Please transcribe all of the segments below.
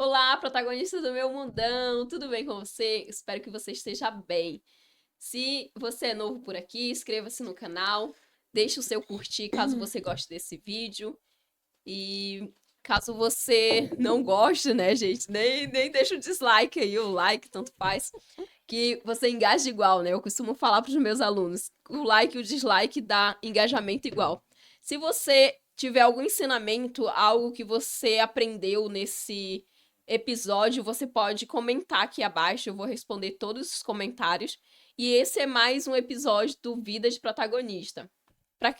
Olá, protagonista do meu mundão, tudo bem com você? Espero que você esteja bem. Se você é novo por aqui, inscreva-se no canal, deixe o seu curtir caso você goste desse vídeo. E caso você não goste, né, gente, nem deixa o dislike aí, o like, tanto faz, que você engaje igual, né? Eu costumo falar para os meus alunos, o like e o dislike dá engajamento igual. Se você tiver algum ensinamento, algo que você aprendeu nesse episódio, você pode comentar aqui abaixo, eu vou responder todos os comentários. E esse é mais um episódio do Vida de Protagonista. Para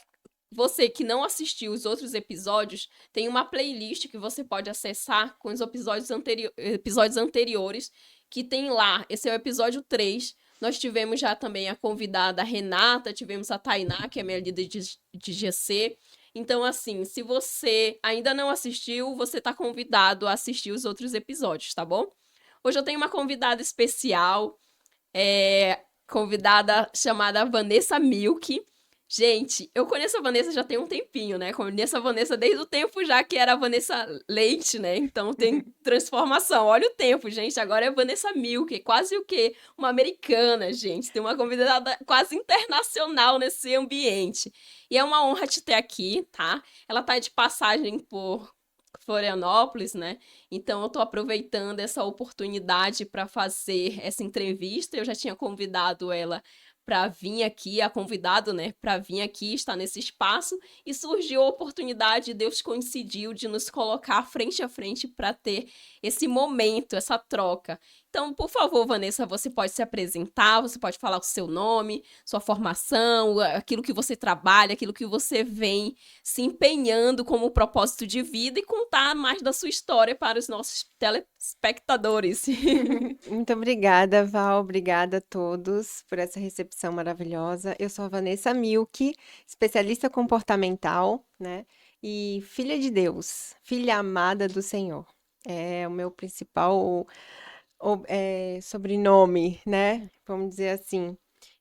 você que não assistiu os outros episódios, tem uma playlist que você pode acessar com os episódios anteriores, que tem lá. Esse é o episódio 3. Nós tivemos já também a convidada Renata, tivemos a Tainá, que é minha líder de GC. Então, assim, se você ainda não assistiu, você está convidado a assistir os outros episódios, tá bom? Hoje eu tenho uma convidada especial, convidada chamada Vanessa Milk. Gente, eu conheço a Vanessa já tem um tempinho, né? Conheço a Vanessa desde o tempo já que era a Vanessa Leite, né? Então tem transformação. Olha o tempo, gente. Agora é Vanessa Milk, quase o quê? Uma americana, gente. Tem uma convidada quase internacional nesse ambiente. E é uma honra te ter aqui, tá? Ela tá de passagem por Florianópolis, né? Então eu tô aproveitando essa oportunidade para fazer essa entrevista. Eu já tinha convidado ela para vir aqui, a convidado, né, para vir aqui, estar nesse espaço, e surgiu a oportunidade, Deus coincidiu de nos colocar frente a frente para ter esse momento, essa troca. Então, por favor, Vanessa, você pode se apresentar, você pode falar o seu nome, sua formação, aquilo que você trabalha, aquilo que você vem se empenhando como propósito de vida e contar mais da sua história para os nossos telespectadores. Muito obrigada, Val. Obrigada a todos por essa recepção maravilhosa. Eu sou a Vanessa Milk, especialista comportamental, né? E filha de Deus, filha amada do Senhor. É o meu principal sobrenome, né? Vamos dizer assim.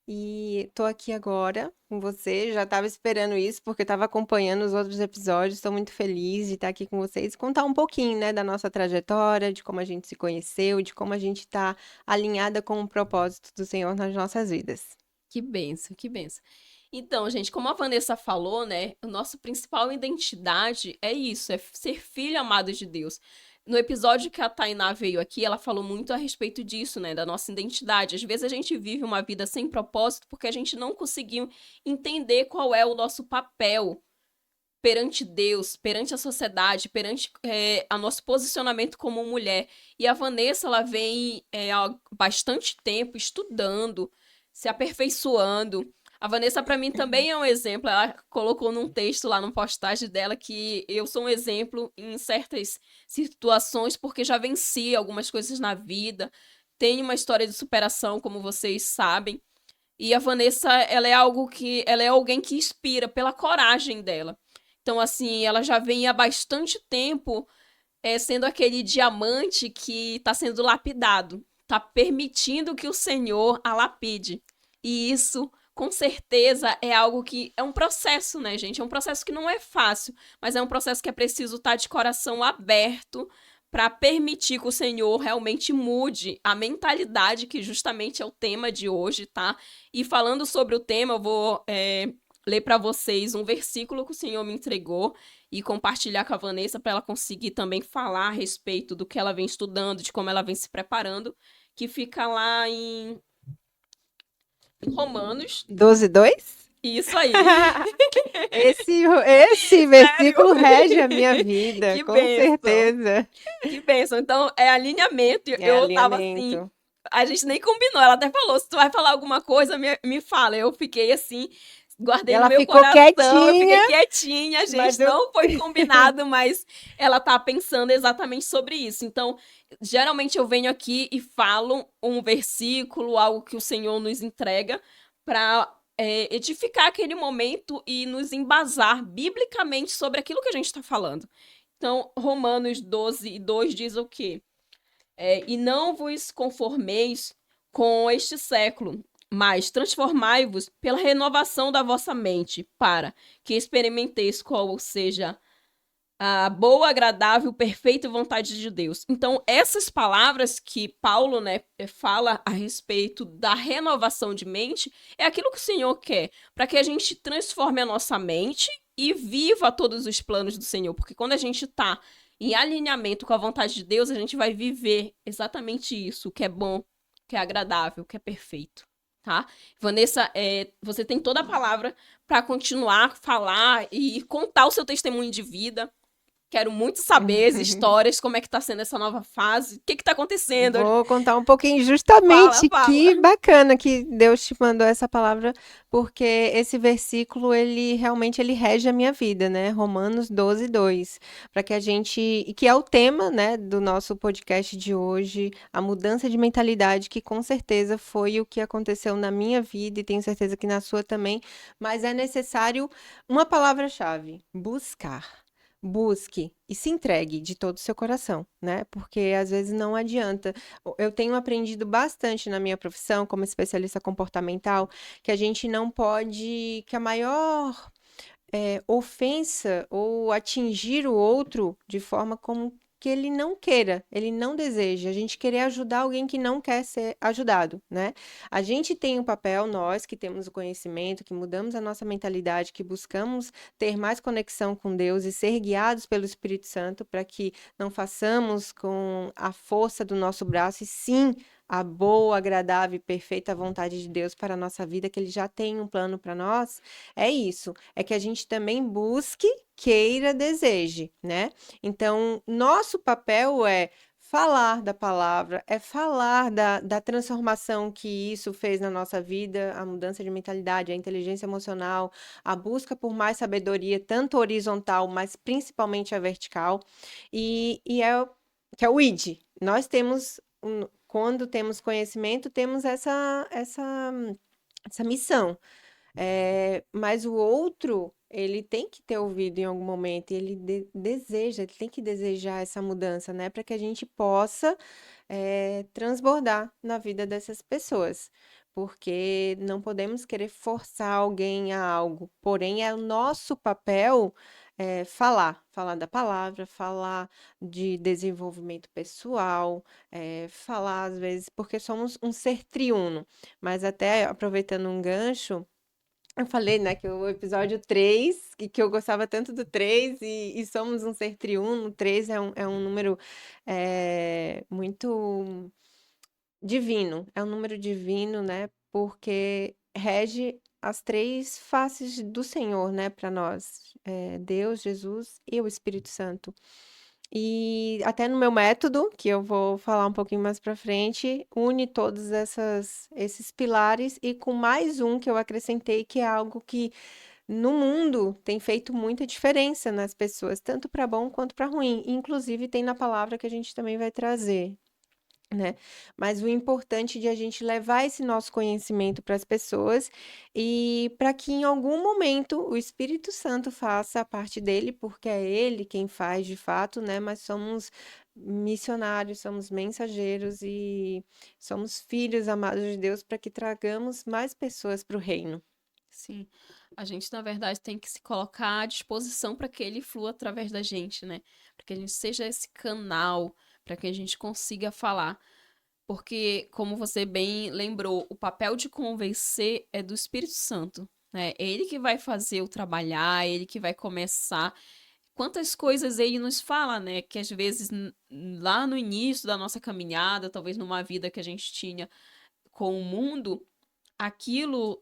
E tô aqui agora com você. Já estava esperando isso porque estava acompanhando os outros episódios. Estou muito feliz de estar aqui com vocês e contar um pouquinho, né, da nossa trajetória, de como a gente se conheceu, de como a gente está alinhada com o propósito do Senhor nas nossas vidas. Que benção, que benção. Então, gente, como a Vanessa falou, né, a nossa principal identidade é isso, é ser filho amado de Deus. No episódio que a Tainá veio aqui, ela falou muito a respeito disso, né, da nossa identidade. Às vezes a gente vive uma vida sem propósito porque a gente não conseguiu entender qual é o nosso papel perante Deus, perante a sociedade, perante a nosso posicionamento como mulher. E a Vanessa, ela vem há bastante tempo estudando, se aperfeiçoando. A Vanessa, para mim, também é um exemplo. Ela colocou num texto lá no postagem dela que eu sou um exemplo em certas situações, porque já venci algumas coisas na vida. Tenho uma história de superação, como vocês sabem. E a Vanessa, ela é alguém que inspira pela coragem dela. Então, assim, ela já vem há bastante tempo sendo aquele diamante que está sendo lapidado, está permitindo que o Senhor a lapide. E isso, com certeza, é algo que é um processo, né, gente? É um processo que não é fácil, mas é um processo que é preciso estar de coração aberto para permitir que o Senhor realmente mude a mentalidade, que justamente é o tema de hoje, tá? E falando sobre o tema, eu vou ler para vocês um versículo que o Senhor me entregou e compartilhar com a Vanessa para ela conseguir também falar a respeito do que ela vem estudando, de como ela vem se preparando, que fica lá em Romanos. 12:2? Isso aí. Esse versículo Sério? rege a minha vida, Que com bênção. certeza. Que bênção. Então, é alinhamento. É Eu tava assim. alinhamento. A gente nem combinou. Ela até falou: se tu vai falar alguma coisa, me fala. Eu fiquei assim, guardei no Ela meu ficou coração. Eu fiquei quietinha, quietinha, mas gente. eu Não foi combinado, mas ela tá pensando exatamente sobre isso. Então, geralmente eu venho aqui e falo um versículo, algo que o Senhor nos entrega, para edificar aquele momento e nos embasar biblicamente sobre aquilo que a gente está falando. Então, Romanos 12:2 diz o quê? E não vos conformeis com este século, mas transformai-vos pela renovação da vossa mente, para que experimenteis qual seja a boa, agradável, perfeita vontade de Deus. Então, essas palavras que Paulo, né, fala a respeito da renovação de mente, é aquilo que o Senhor quer, para que a gente transforme a nossa mente e viva todos os planos do Senhor, porque quando a gente está em alinhamento com a vontade de Deus, a gente vai viver exatamente isso, o que é bom, o que é agradável, o que é perfeito, tá? Vanessa, você tem toda a palavra para continuar a falar e contar o seu testemunho de vida. Quero muito saber as histórias, como é que tá sendo essa nova fase, o que que tá acontecendo. Vou contar um pouquinho Fala, justamente que fala. bacana que Deus te mandou essa palavra, porque esse versículo, ele realmente ele rege a minha vida, né? Romanos 12:2, para que a gente, e que é o tema, né, do nosso podcast de hoje, a mudança de mentalidade, que com certeza foi o que aconteceu na minha vida e tenho certeza que na sua também, mas é necessário uma palavra-chave: buscar. Busque e se entregue de todo o seu coração, né? Porque às vezes não adianta. Eu tenho aprendido bastante na minha profissão, como especialista comportamental, que a gente não pode, que a maior ofensa ou atingir o outro de forma como que ele não queira, ele não deseja. A gente querer ajudar alguém que não quer ser ajudado, né? A gente tem um papel, nós que temos o conhecimento, que mudamos a nossa mentalidade, que buscamos ter mais conexão com Deus e ser guiados pelo Espírito Santo para que não façamos com a força do nosso braço, e sim a boa, agradável e perfeita vontade de Deus para a nossa vida, que Ele já tem um plano para nós. É isso, é que a gente também busque, queira, deseje, né? Então, nosso papel é falar da palavra, é falar da transformação que isso fez na nossa vida, a mudança de mentalidade, a inteligência emocional, a busca por mais sabedoria, tanto horizontal, mas principalmente a vertical, e é que é o ID. Nós temos, quando temos conhecimento, temos essa missão. Mas o outro, ele tem que ter ouvido em algum momento, e ele deseja, ele tem que desejar essa mudança, né? Para que a gente possa transbordar na vida dessas pessoas. Porque não podemos querer forçar alguém a algo, porém é o nosso papel falar da palavra, falar de desenvolvimento pessoal, falar às vezes, porque somos um ser triuno. Mas até aproveitando um gancho, eu falei, né, que o episódio 3 que eu gostava tanto do 3 e somos um ser triuno. O 3 é um número muito divino, é um número divino, né, porque rege as três faces do Senhor, né, para nós, Deus, Jesus e o Espírito Santo. E até no meu método, que eu vou falar um pouquinho mais para frente, une todos esses pilares e com mais um que eu acrescentei, que é algo que no mundo tem feito muita diferença nas pessoas, tanto para bom quanto para ruim. Inclusive tem na palavra que a gente também vai trazer, né? Mas o importante de a gente levar esse nosso conhecimento para as pessoas e para que em algum momento o Espírito Santo faça a parte dele, porque é ele quem faz de fato, né? Mas somos missionários, somos mensageiros e somos filhos amados de Deus para que tragamos mais pessoas para o reino. Sim, a gente, na verdade, tem que se colocar à disposição para que ele flua através da gente, né? Para que a gente seja esse canal, para que a gente consiga falar. Porque, como você bem lembrou, o papel de convencer é do Espírito Santo, né? É ele que vai fazer o trabalhar, é ele que vai começar. Quantas coisas ele nos fala, né? Que às vezes, lá no início da nossa caminhada, talvez numa vida que a gente tinha com o mundo, aquilo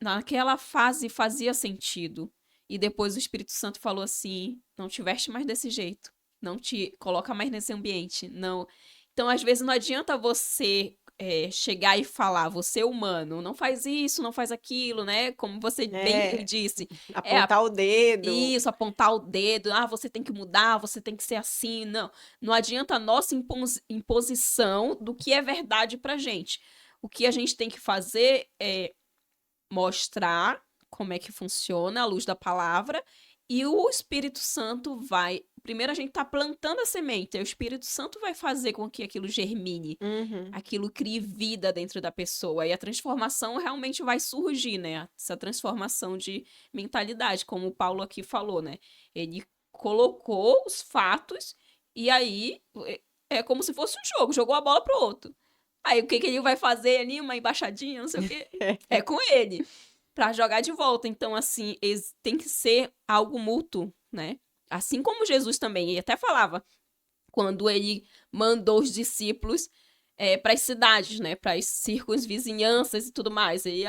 naquela fase fazia sentido. E depois o Espírito Santo falou assim: não te veste mais desse jeito, não te coloca mais nesse ambiente, não. Então, às vezes, não adianta você chegar e falar, você é humano, não faz isso, não faz aquilo, né? Como você bem É, disse. É apontar o dedo. isso, apontar o dedo, você tem que mudar, você tem que ser assim. Não, não adianta a nossa imposição do que é verdade pra gente. O que a gente tem que fazer é mostrar como é que funciona à luz da palavra e o Espírito Santo vai. Primeiro a gente tá plantando a semente, aí o Espírito Santo vai fazer com que aquilo germine, Uhum. aquilo crie vida dentro da pessoa e a transformação realmente vai surgir, né? Essa transformação de mentalidade, como o Paulo aqui falou, né? Ele colocou os fatos e aí é como se fosse um jogo, jogou a bola pro outro. Aí o que que ele vai fazer ali? Uma embaixadinha, não sei o quê. É com ele, pra jogar de volta. Então, assim, tem que ser algo mútuo, né? Assim como Jesus também, ele até falava, quando ele mandou os discípulos para as cidades, né? Para as circunvizinhanças e tudo mais. E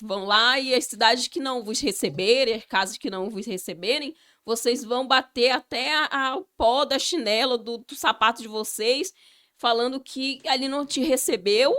vão lá e as cidades que não vos receberem, as casas que não vos receberem, vocês vão bater até o pó da chinela, do sapato de vocês, falando que ali não te recebeu,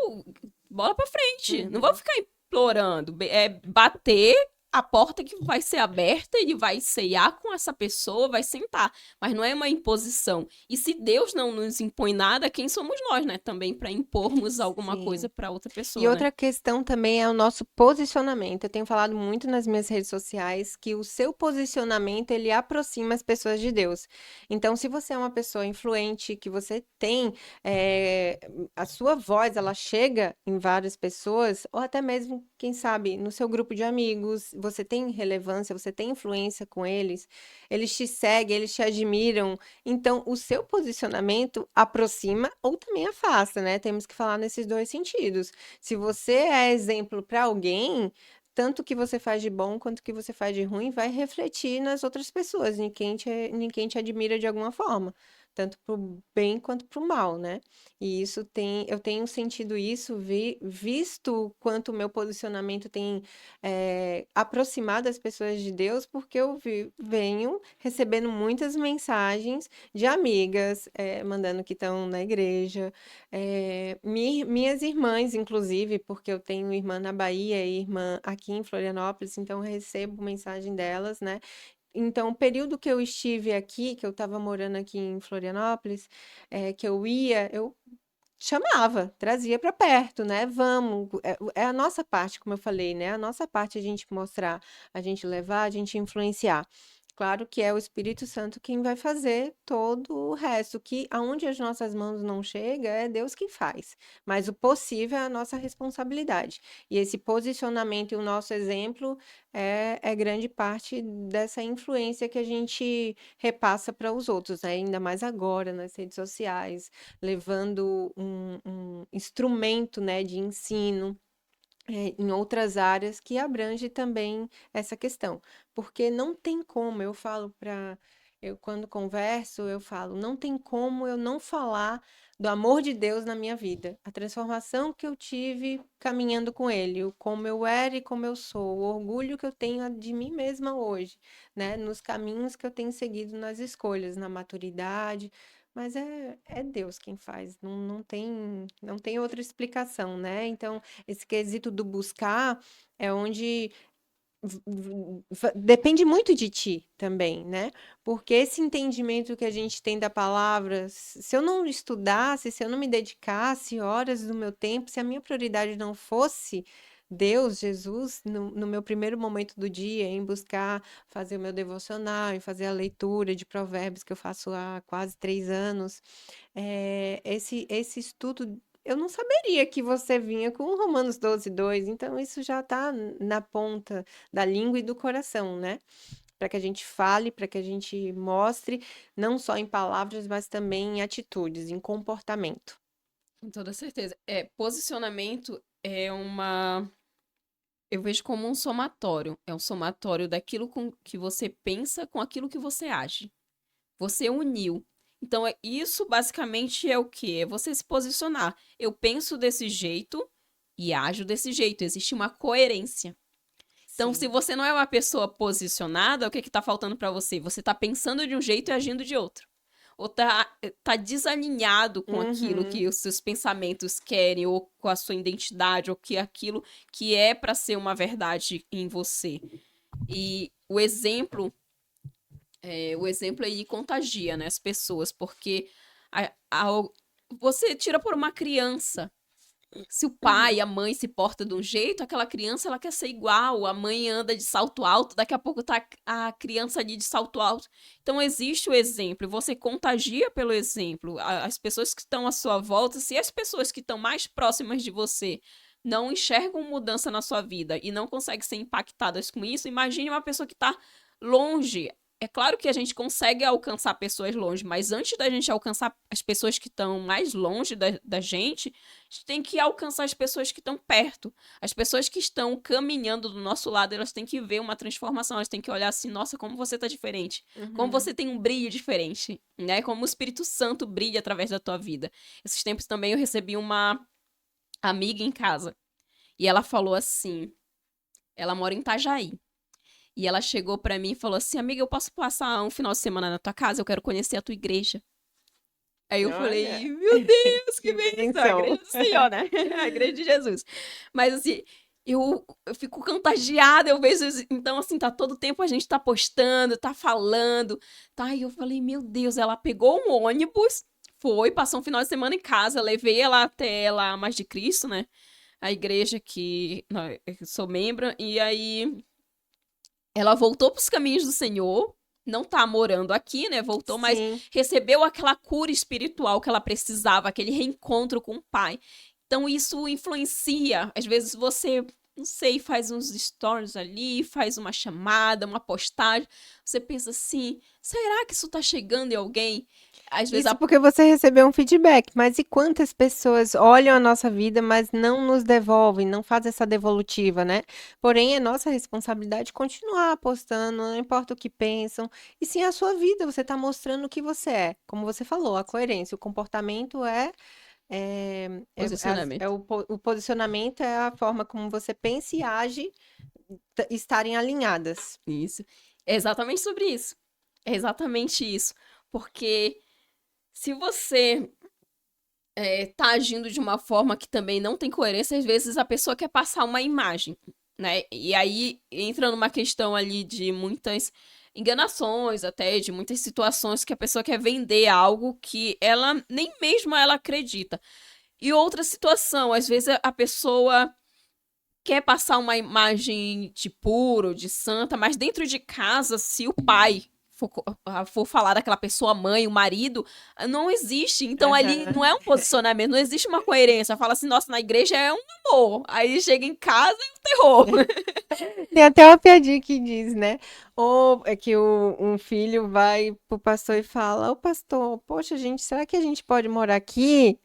bola pra frente. Não vão ficar implorando. É bater a porta que vai ser aberta, ele vai ceiar com essa pessoa, vai sentar. Mas não é uma imposição. E se Deus não nos impõe nada, quem somos nós, né? Também para impormos alguma coisa Sim. para outra E pessoa, né? outra questão também é o nosso posicionamento. Eu tenho falado muito nas minhas redes sociais que o seu posicionamento ele aproxima as pessoas de Deus. Então, se você é uma pessoa influente, que você tem a sua voz, ela chega em várias pessoas, ou até mesmo, quem sabe, no seu grupo de amigos, você tem relevância, você tem influência com eles te seguem, eles te admiram. Então, o seu posicionamento aproxima ou também afasta, né? Temos que falar nesses dois sentidos. Se você é exemplo para alguém, tanto o que você faz de bom quanto o que você faz de ruim vai refletir nas outras pessoas, em quem te admira de alguma forma, tanto para o bem quanto para o mal, né? E eu tenho sentido isso, visto quanto o meu posicionamento tem aproximado as pessoas de Deus, porque eu venho recebendo muitas mensagens de amigas, mandando que estão na igreja, minhas irmãs, inclusive, porque eu tenho irmã na Bahia e irmã aqui em Florianópolis, então eu recebo mensagem delas, né? Então, o período que eu estive aqui, que eu estava morando aqui em Florianópolis, que eu chamava, trazia para perto, né? Vamos, é a nossa parte, como eu falei, né? A nossa parte é a gente mostrar, a gente levar, a gente influenciar. Claro que é o Espírito Santo quem vai fazer todo o resto, que aonde as nossas mãos não chegam, é Deus quem faz. Mas o possível é a nossa responsabilidade. E esse posicionamento e o nosso exemplo é grande parte dessa influência que a gente repassa para os outros, né? Ainda mais agora nas redes sociais, levando um instrumento, né, de ensino em outras áreas que abrange também essa questão. Porque não tem como, eu falo para. Eu, quando converso, eu falo, não tem como eu não falar do amor de Deus na minha vida. A transformação que eu tive caminhando com Ele, o como eu era e como eu sou, o orgulho que eu tenho de mim mesma hoje, né? Nos caminhos que eu tenho seguido nas escolhas, na maturidade. Mas é Deus quem faz, não tem outra explicação, né? Então, esse quesito do buscar é onde depende muito de ti também, né? Porque esse entendimento que a gente tem da palavra, se eu não estudasse, se eu não me dedicasse horas do meu tempo, se a minha prioridade não fosse Deus, Jesus, no meu primeiro momento do dia, em buscar fazer o meu devocional, em fazer a leitura de provérbios que eu faço há quase 3 anos, esse estudo eu não saberia que você vinha com Romanos 12:2. Então isso já está na ponta da língua e do coração, né? Para que a gente fale, para que a gente mostre, não só em palavras, mas também em atitudes, em comportamento. Com toda certeza. Posicionamento é uma. Eu vejo como um somatório. É um somatório daquilo com que você pensa com aquilo que você age. Você uniu. Então, isso basicamente é o quê? É você se posicionar. Eu penso desse jeito e ajo desse jeito. Existe uma coerência. Então, se Sim. você não é uma pessoa posicionada, o que tá faltando para você? Você tá pensando de um jeito e agindo de outro. Ou tá desalinhado com aquilo Uhum. que os seus pensamentos querem, ou com a sua identidade, ou que aquilo que é para ser uma verdade em você. E o exemplo aí contagia, né, as pessoas, porque a- a- você tira por uma criança. Se o pai e a mãe se portam de um jeito, aquela criança ela quer ser igual. A mãe anda de salto alto, daqui a pouco tá a criança ali de salto alto. Então existe o exemplo, você contagia pelo exemplo. As pessoas que estão à sua volta, se as pessoas que estão mais próximas de você não enxergam mudança na sua vida e não conseguem ser impactadas com isso, imagine uma pessoa que está longe. é claro que a gente consegue alcançar pessoas longe, mas antes da gente alcançar as pessoas que estão mais longe da gente, a gente tem que alcançar as pessoas que estão perto. As pessoas que estão caminhando do nosso lado, elas têm que ver uma transformação, elas têm que olhar assim, nossa, como você tá diferente. Como Uhum. você tem um brilho diferente, né? Como o Espírito Santo brilha através da tua vida. Esses tempos também eu recebi uma amiga em casa. E ela falou assim, ela mora em Itajaí. E ela chegou pra mim e falou assim: Amiga, eu posso passar um final de semana na tua casa? Eu quero conhecer a tua igreja. Aí eu Olha, falei: Meu Deus, que que bênção! A bênção. igreja do Senhor, né? A igreja de Jesus. Mas assim, eu fico contagiada, eu vejo. Então, assim, tá todo tempo a gente tá postando, tá falando, tá? E eu falei: Meu Deus, ela pegou um ônibus, foi, passou um final de semana em casa, levei ela até lá, a Mais de Cristo, né? A igreja que eu sou membro, e aí. Ela voltou para os caminhos do Senhor, não tá morando aqui, né? Voltou, mas Sim. recebeu aquela cura espiritual que ela precisava, aquele reencontro com o pai. Então isso influencia. Às vezes você, não sei, faz uns stories ali, faz uma chamada, uma postagem. Você pensa assim: será que isso tá chegando em alguém? Às vezes Isso porque você recebeu um feedback, mas e quantas pessoas olham a nossa vida, mas não nos devolvem, não fazem essa devolutiva, né? Porém, é nossa responsabilidade continuar postando, não importa o que pensam, e sim a sua vida, você está mostrando o que você é. Como você falou, a coerência, o comportamento posicionamento. o posicionamento é a forma como você pensa e age estarem alinhadas. Isso. É exatamente sobre isso. É exatamente isso. Porque se você tá agindo de uma forma que também não tem coerência, às vezes a pessoa quer passar uma imagem, né? E aí entra numa questão ali de muitas enganações, até de muitas situações que a pessoa quer vender algo que ela nem mesmo ela acredita. E outra situação, às vezes a pessoa quer passar uma imagem de puro, de santa, mas dentro de casa, se o pai for falar daquela pessoa, a mãe, o marido, não existe. Então ali não Aham. é um posicionamento, não existe uma coerência. Fala assim, nossa, na igreja é um amor. Aí chega em casa é um terror. Tem até uma piadinha que diz, né? Ou é que um filho vai pro pastor e fala: Ô pastor, poxa, gente, será que a gente pode morar aqui?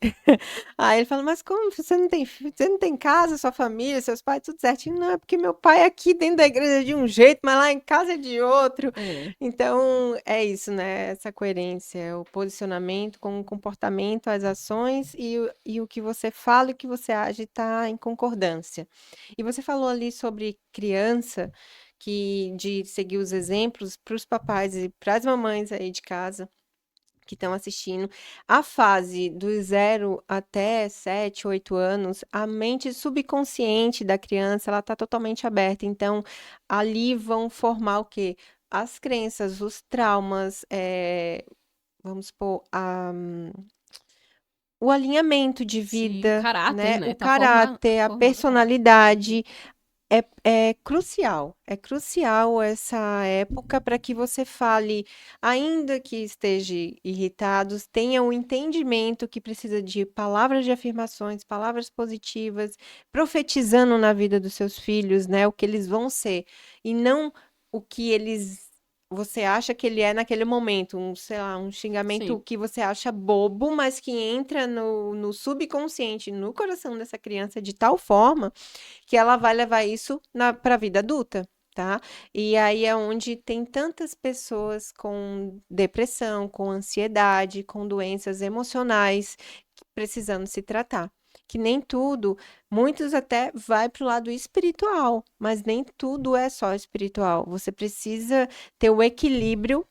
Aí ele fala: Mas como? Você não tem casa, sua família, seus pais, tudo certinho? Não, é porque meu pai é aqui dentro da igreja é de um jeito, mas lá em casa é de outro. É, Então, é isso, né? Essa coerência, o posicionamento com o comportamento, as ações e o que você fala e o que você age está em concordância. E você falou ali sobre criança, que de seguir os exemplos para os papais e para as mamães aí de casa que estão assistindo. A fase dos 0 até 7, 8 anos, a mente subconsciente da criança, ela está totalmente aberta. Então, ali vão formar o quê? As crenças, os traumas, vamos supor, o alinhamento de sim, o vida, caráter, né? né? O Tá formando, caráter, a formando o caráter. Uhum. personalidade. É crucial essa época para que você fale, ainda que esteja irritado, tenha o entendimento que precisa de palavras de afirmações, palavras positivas, profetizando na vida dos seus filhos, né, o que eles vão ser, e não o que você acha que ele é naquele momento, sei lá, um xingamento Sim, que você acha bobo, mas que entra no subconsciente, no coração dessa criança de tal forma que ela vai levar isso para a vida adulta, tá? E aí é onde tem tantas pessoas com depressão, com ansiedade, com doenças emocionais, precisando se tratar. Que nem tudo, muitos até vai para o lado espiritual, mas nem tudo é só espiritual. Você precisa ter o equilíbrio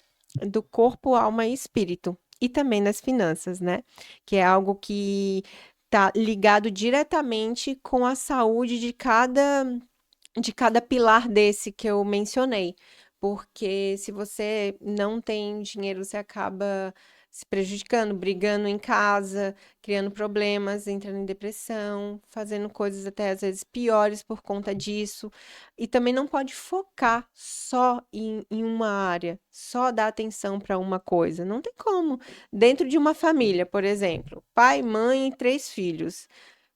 do corpo, alma e espírito. E também nas finanças, né? Que é algo que está ligado diretamente com a saúde de cada pilar desse que eu mencionei. Porque se você não tem dinheiro, você acaba se prejudicando, brigando em casa, criando problemas, entrando em depressão, fazendo coisas até às vezes piores por conta disso. E também não pode focar só em uma área, só dar atenção para uma coisa. Não tem como. Dentro de uma família, por exemplo, pai, mãe e 3 filhos.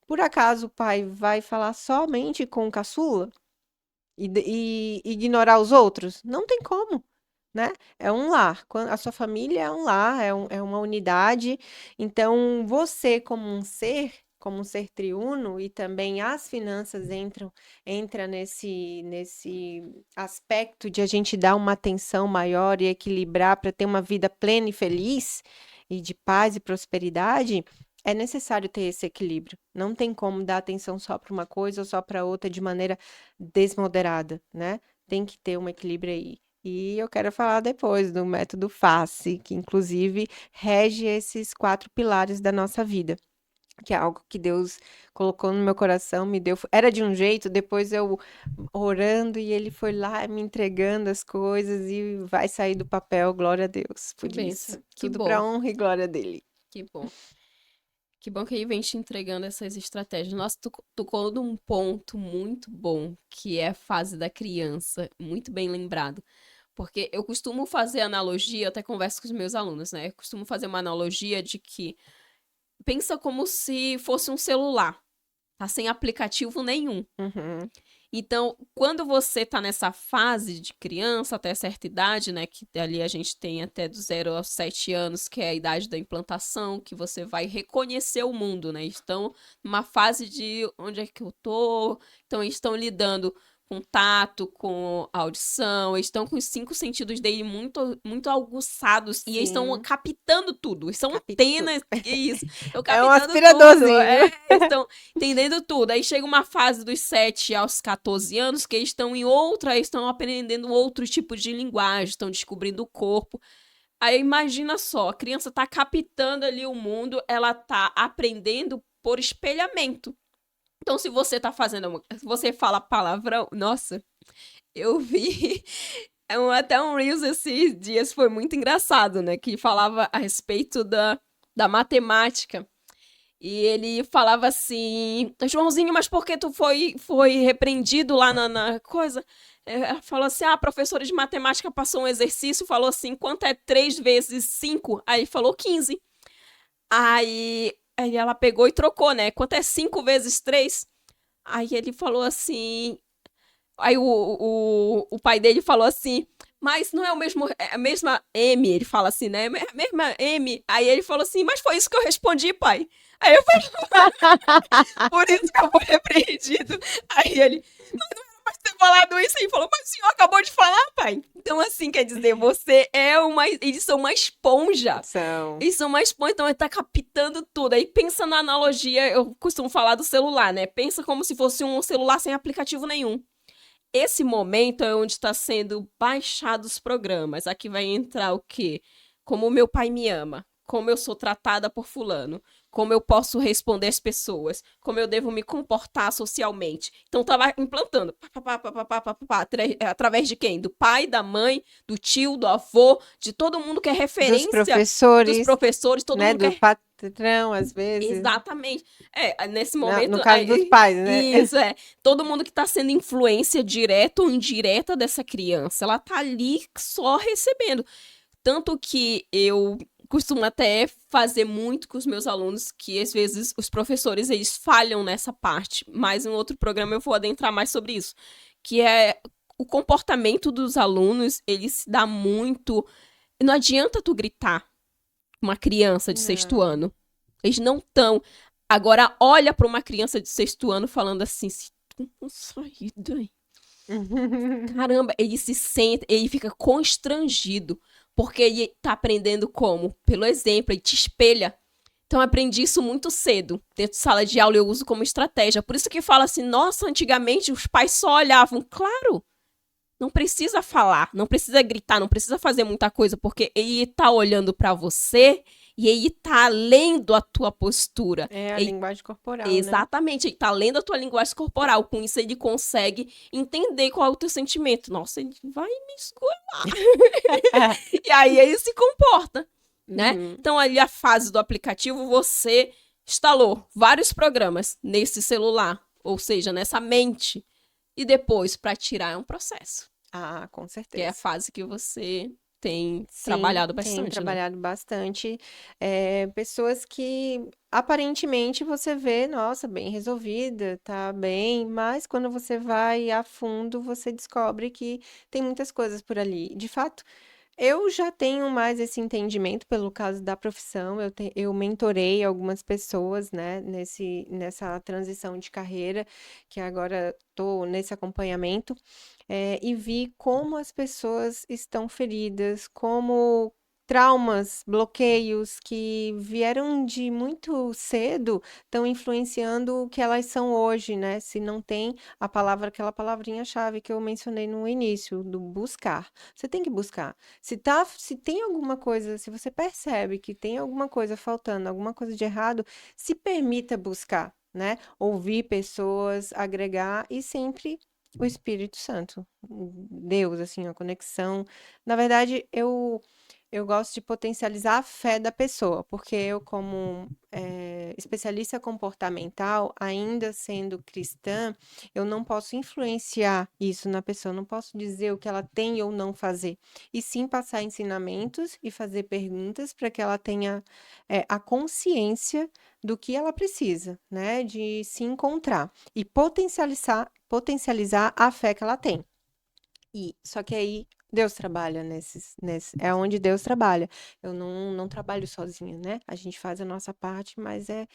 Por acaso o pai vai falar somente com o caçula? E ignorar os outros? Não tem como. né? É um lar. A sua família é um lar, é uma unidade. Então, você como um ser triuno, e também as finanças entra nesse aspecto de a gente dar uma atenção maior e equilibrar para ter uma vida plena e feliz, e de paz e prosperidade. É necessário ter esse equilíbrio. Não tem como dar atenção só para uma coisa ou só para outra de maneira desmoderada, né? Tem que ter um equilíbrio aí. E eu quero falar depois do método FACE, que inclusive rege esses 4 pilares da nossa vida, que é algo que Deus colocou no meu coração, me deu. Era de um jeito, depois eu orando e ele foi lá me entregando as coisas e vai sair do papel, glória a Deus Que por isso. benção. Que Tudo para bom. honra e glória dele. Que bom. Que bom que ele vem te entregando essas estratégias. Nossa, tu tocou num ponto muito bom, que é a fase da criança. Muito bem lembrado. Porque eu costumo fazer analogia, eu até converso com os meus alunos, né? Eu costumo fazer uma analogia de que pensa como se fosse um celular, tá sem aplicativo nenhum. Uhum, Então, quando você tá nessa fase de criança, até certa idade, né, que ali a gente tem até do 0 aos 7 anos, que é a idade da implantação, que você vai reconhecer o mundo, né? Estão numa fase de onde é que eu tô, então eles estão lidando com tato, com audição, eles estão com os 5 sentidos dele muito aguçados e eles estão sim, captando tudo. Eles são capito. antenas, que isso, estão É um captando tudo. aspiradorzinho. Eles estão entendendo tudo. Aí chega uma fase dos 7 aos 14 anos que eles estão em outra, eles estão aprendendo outro tipo de linguagem, estão descobrindo o corpo. Aí imagina só, a criança tá captando ali o mundo, ela tá aprendendo por espelhamento. Então, se você tá fazendo, se você fala palavrão, nossa, eu vi até um Reels esses dias, foi muito engraçado, né? Que falava a respeito da matemática. E ele falava assim, Joãozinho, mas por que tu foi repreendido lá na coisa? Falou assim, a professora de matemática passou um exercício, falou assim, quanto é 3 vezes 5? Aí falou 15. Aí ela pegou e trocou, né? Quanto é 5 vezes 3? Aí ele falou assim, aí o pai dele falou assim, mas não é o mesmo, é a mesma M, ele fala assim, né? É a mesma M. Aí ele falou assim, mas foi isso que eu respondi, pai. Aí eu falei, por isso que eu fui repreendido. Aí ele, mas ter falado isso, aí falou, mas o senhor acabou de falar, pai. Então, assim, quer dizer, você é uma. Eles são uma esponja. São. Eles são uma esponja, então ele tá captando tudo. Aí pensa na analogia, eu costumo falar do celular, né? Pensa como se fosse um celular sem aplicativo nenhum. Esse momento é onde está sendo baixados os programas. Aqui vai entrar o quê? Como o meu pai me ama, como eu sou tratada por fulano, como eu posso responder às pessoas, como eu devo me comportar socialmente. Então estava implantando através de quem? Do pai, da mãe, do tio, do avô, de todo mundo que é Dos referência, dos professores, professores, todo né? mundo que Do é patrão, às vezes. exatamente. Nesse No momento, caso dos pais, né? isso é. Todo mundo que tá sendo influência direta ou indireta dessa criança, ela tá ali só recebendo. Tanto que eu costumo até fazer muito com os meus alunos, que às vezes os professores eles falham nessa parte, mas em outro programa eu vou adentrar mais sobre isso, que é o comportamento dos alunos, ele se dá muito. Não adianta tu gritar uma criança de sexto Não. ano. Eles não estão. Agora, olha para uma criança de sexto ano falando assim: se tu não sair daí. Caramba, ele se sente, ele fica constrangido. Porque ele tá aprendendo como? Pelo exemplo, ele te espelha. Então, eu aprendi isso muito cedo. Dentro de sala de aula, eu uso como estratégia. Por isso que fala assim: nossa, antigamente os pais só olhavam. Claro, não precisa falar, não precisa gritar, não precisa fazer muita coisa, porque ele tá olhando para você e ele tá lendo a tua postura. É a Ele, linguagem corporal, né? exatamente, ele tá lendo a tua linguagem corporal. Com isso, ele consegue entender qual é o teu sentimento. Nossa, ele vai me esgoelar. E aí ele se comporta, né? Uhum. Então, ali a fase do aplicativo, você instalou vários programas nesse celular, ou seja, nessa mente. E depois, para tirar, é um processo. Ah, com Que é a certeza. fase que você tem Sim, trabalhado tenho bastante, né? trabalhado bastante. Pessoas que aparentemente você vê, nossa, bem resolvida, tá bem, mas quando você vai a fundo, você descobre que tem muitas coisas por ali. De fato, Eu já tenho mais esse entendimento pelo caso da profissão. Eu mentorei algumas pessoas, né, nessa transição de carreira, que agora estou nesse acompanhamento, e vi como as pessoas estão feridas, como traumas, bloqueios que vieram de muito cedo estão influenciando o que elas são hoje, né? Se não tem a palavra, aquela palavrinha-chave que eu mencionei no início, do buscar. Você tem que buscar. Se tem alguma coisa, se você percebe que tem alguma coisa faltando, alguma coisa de errado, se permita buscar, né? Ouvir pessoas, agregar e sempre o Espírito Santo, Deus, assim, a conexão. Na verdade, eu gosto de potencializar a fé da pessoa, porque eu, como especialista comportamental, ainda sendo cristã, eu não posso influenciar isso na pessoa, não posso dizer o que ela tem ou não fazer, e sim passar ensinamentos e fazer perguntas para que ela tenha a consciência do que ela precisa, né, de se encontrar e potencializar a fé que ela tem. E só que aí Deus trabalha é onde Deus trabalha. Eu não trabalho sozinha, né? A gente faz a nossa parte, mas é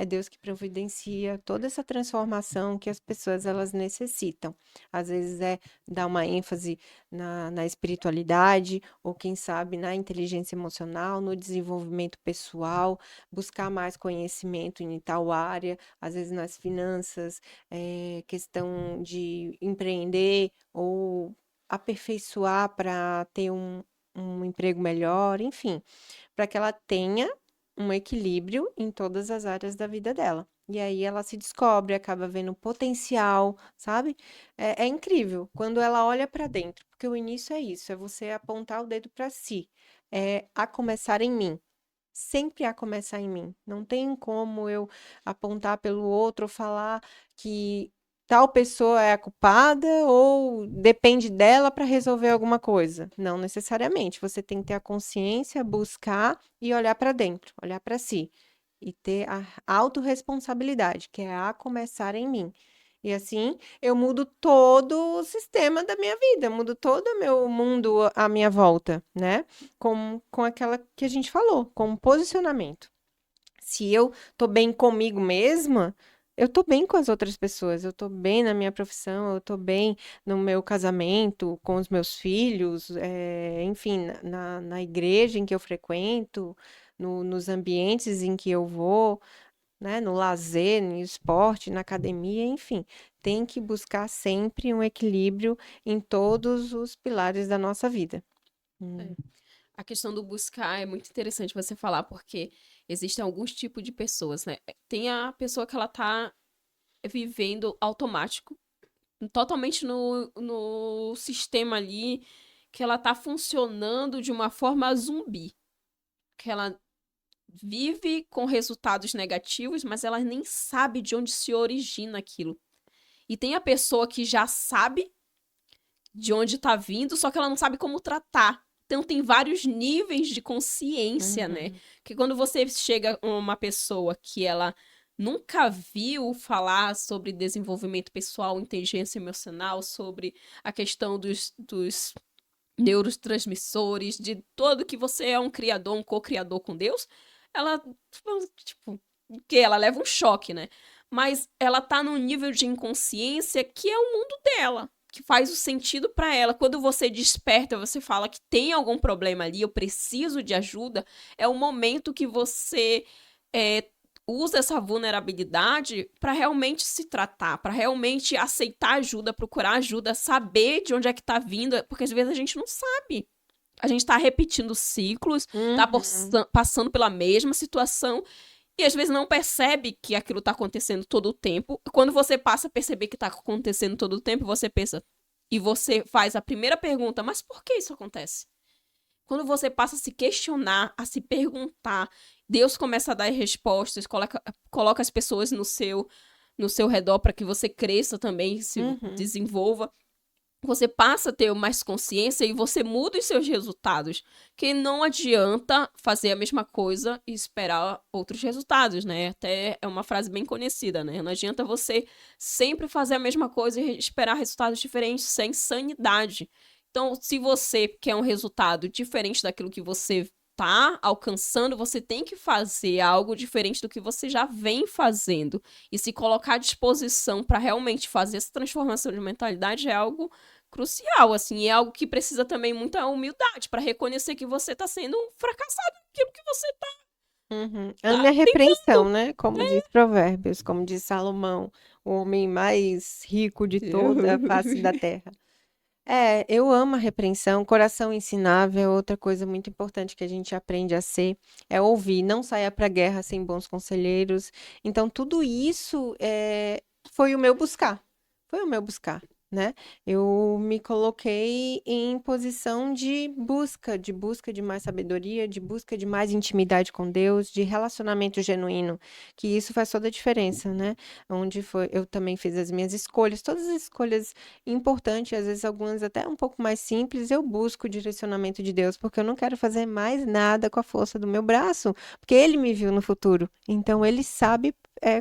Deus que providencia toda essa transformação que as pessoas elas necessitam. Às vezes é dar uma ênfase na espiritualidade, ou quem sabe na inteligência emocional, no desenvolvimento pessoal, buscar mais conhecimento em tal área, às vezes nas finanças, questão de empreender ou aperfeiçoar para ter um emprego melhor, enfim, para que ela tenha um equilíbrio em todas as áreas da vida dela. E aí ela se descobre, acaba vendo potencial, sabe? É incrível quando ela olha para dentro, porque o início é isso, é você apontar o dedo para si, é a começar em mim. Sempre a começar em mim. Não tem como eu apontar pelo outro ou falar que tal pessoa é a culpada ou depende dela para resolver alguma coisa. Não necessariamente. Você tem que ter a consciência, buscar e olhar para dentro, olhar para si e ter a autorresponsabilidade, que é a começar em mim. E assim, eu mudo todo o sistema da minha vida, mudo todo o meu mundo à minha volta, né? Com aquela que a gente falou, com o posicionamento. Se eu tô bem comigo mesma, eu tô bem com as outras pessoas, eu tô bem na minha profissão, eu tô bem no meu casamento, com os meus filhos, enfim, na igreja em que eu frequento, nos ambientes em que eu vou, né, no lazer, no esporte, na academia, enfim, tem que buscar sempre um equilíbrio em todos os pilares da nossa vida. Hum. É. A questão do buscar é muito interessante você falar, porque existem alguns tipos de pessoas, né? Tem a pessoa que ela tá vivendo automático, totalmente no sistema ali, que ela tá funcionando de uma forma zumbi. Que ela vive com resultados negativos, mas ela nem sabe de onde se origina aquilo. E tem a pessoa que já sabe de onde tá vindo, só que ela não sabe como tratar. Então tem vários níveis de consciência, né? Uhum. Que quando você chega a uma pessoa que ela nunca viu falar sobre desenvolvimento pessoal, inteligência emocional, sobre a questão dos neurotransmissores, de todo que você é um criador, um co-criador com Deus, ela, tipo, que ela leva um choque, né? Mas ela tá num nível de inconsciência que é o mundo dela, que faz o sentido para ela. Quando você desperta, você fala que tem algum problema ali, eu preciso de ajuda, é o momento que você é, usa essa vulnerabilidade para realmente se tratar, para realmente aceitar ajuda, procurar ajuda, saber de onde é que tá vindo, porque às vezes a gente não sabe. A gente tá repetindo ciclos, tá Uhum. passando pela mesma situação e às vezes não percebe que aquilo tá acontecendo todo o tempo. Quando você passa a perceber que tá acontecendo todo o tempo, você pensa e você faz a primeira pergunta, mas por que isso acontece? Quando você passa a se questionar, a se perguntar, Deus começa a dar respostas, coloca as pessoas no seu redor para que você cresça também, se Uhum. desenvolva. Você passa a ter mais consciência e você muda os seus resultados. Que não adianta fazer a mesma coisa e esperar outros resultados, né? Até é uma frase bem conhecida, né? Não adianta você sempre fazer a mesma coisa e esperar resultados diferentes, sem sanidade. Então, se você quer um resultado diferente daquilo que você tá alcançando, você tem que fazer algo diferente do que você já vem fazendo. E se colocar à disposição para realmente fazer essa transformação de mentalidade é algo crucial, assim, é algo que precisa também muita humildade para reconhecer que você tá sendo um fracassado naquilo que você Ame a tentando. repreensão, né? Como diz Provérbios, como diz Salomão, o homem mais rico de toda a face da terra. Eu amo a repreensão. Coração ensinável é outra coisa muito importante que a gente aprende a ser, é ouvir, não saia para a guerra sem bons conselheiros. Então, tudo isso foi o meu buscar. Foi o meu buscar, né? Eu me coloquei em posição de busca de mais sabedoria, de busca de mais intimidade com Deus, de relacionamento genuíno, que isso faz toda a diferença, né? Onde foi, eu também fiz as minhas escolhas, todas as escolhas importante, às vezes algumas até um pouco mais simples, eu busco o direcionamento de Deus, porque eu não quero fazer mais nada com a força do meu braço, porque Ele me viu no futuro. Então Ele sabe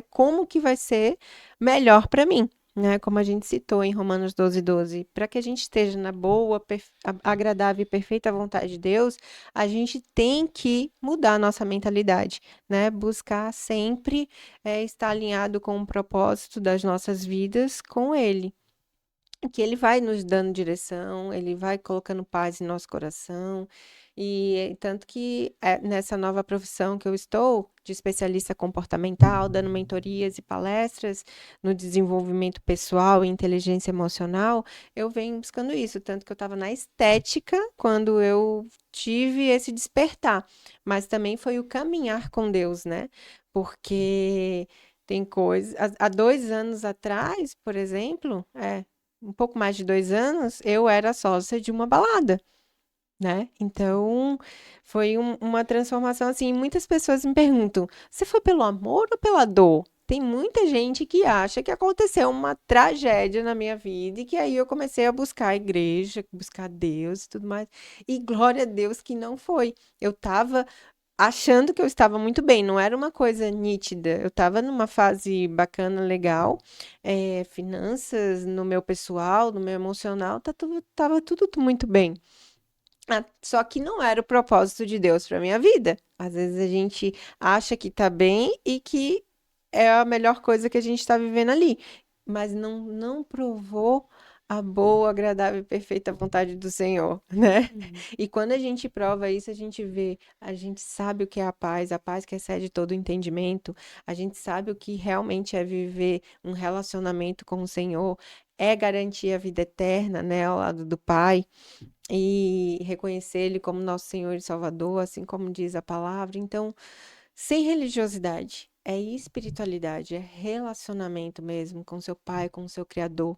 como que vai ser melhor para mim. Né, como a gente citou em Romanos 12:12, para que a gente esteja na boa, agradável e perfeita vontade de Deus, a gente tem que mudar a nossa mentalidade, né? Buscar sempre estar alinhado com o propósito das nossas vidas com Ele, que ele vai nos dando direção, ele vai colocando paz em nosso coração. E tanto que nessa nova profissão que eu estou, de especialista comportamental, dando mentorias e palestras no desenvolvimento pessoal e inteligência emocional, eu venho buscando isso. Tanto que eu estava na estética quando eu tive esse despertar, mas também foi o caminhar com Deus, né? Porque tem coisas. Há 2 anos atrás, por exemplo, um pouco mais de 2 anos, eu era sócia de uma balada, né? Então, foi uma transformação assim. Muitas pessoas me perguntam: você foi pelo amor ou pela dor? Tem muita gente que acha que aconteceu uma tragédia na minha vida e que aí eu comecei a buscar a igreja, buscar Deus e tudo mais. E glória a Deus que não foi. Eu estava achando que eu estava muito bem, não era uma coisa nítida. Eu estava numa fase bacana, legal, finanças, no meu pessoal, no meu emocional, tava tudo muito bem. Só que não era o propósito de Deus para minha vida. Às vezes a gente acha que tá bem e que é a melhor coisa que a gente está vivendo ali, mas não provou a boa, agradável e perfeita vontade do Senhor, né? Uhum. E quando a gente prova isso, a gente vê, a gente sabe o que é a paz que excede todo o entendimento, a gente sabe o que realmente é viver um relacionamento com o Senhor, é garantir a vida eterna, né, ao lado do Pai e reconhecer Ele como nosso Senhor e Salvador, assim como diz a palavra. Então, sem religiosidade, é espiritualidade, é relacionamento mesmo com seu Pai, com seu Criador.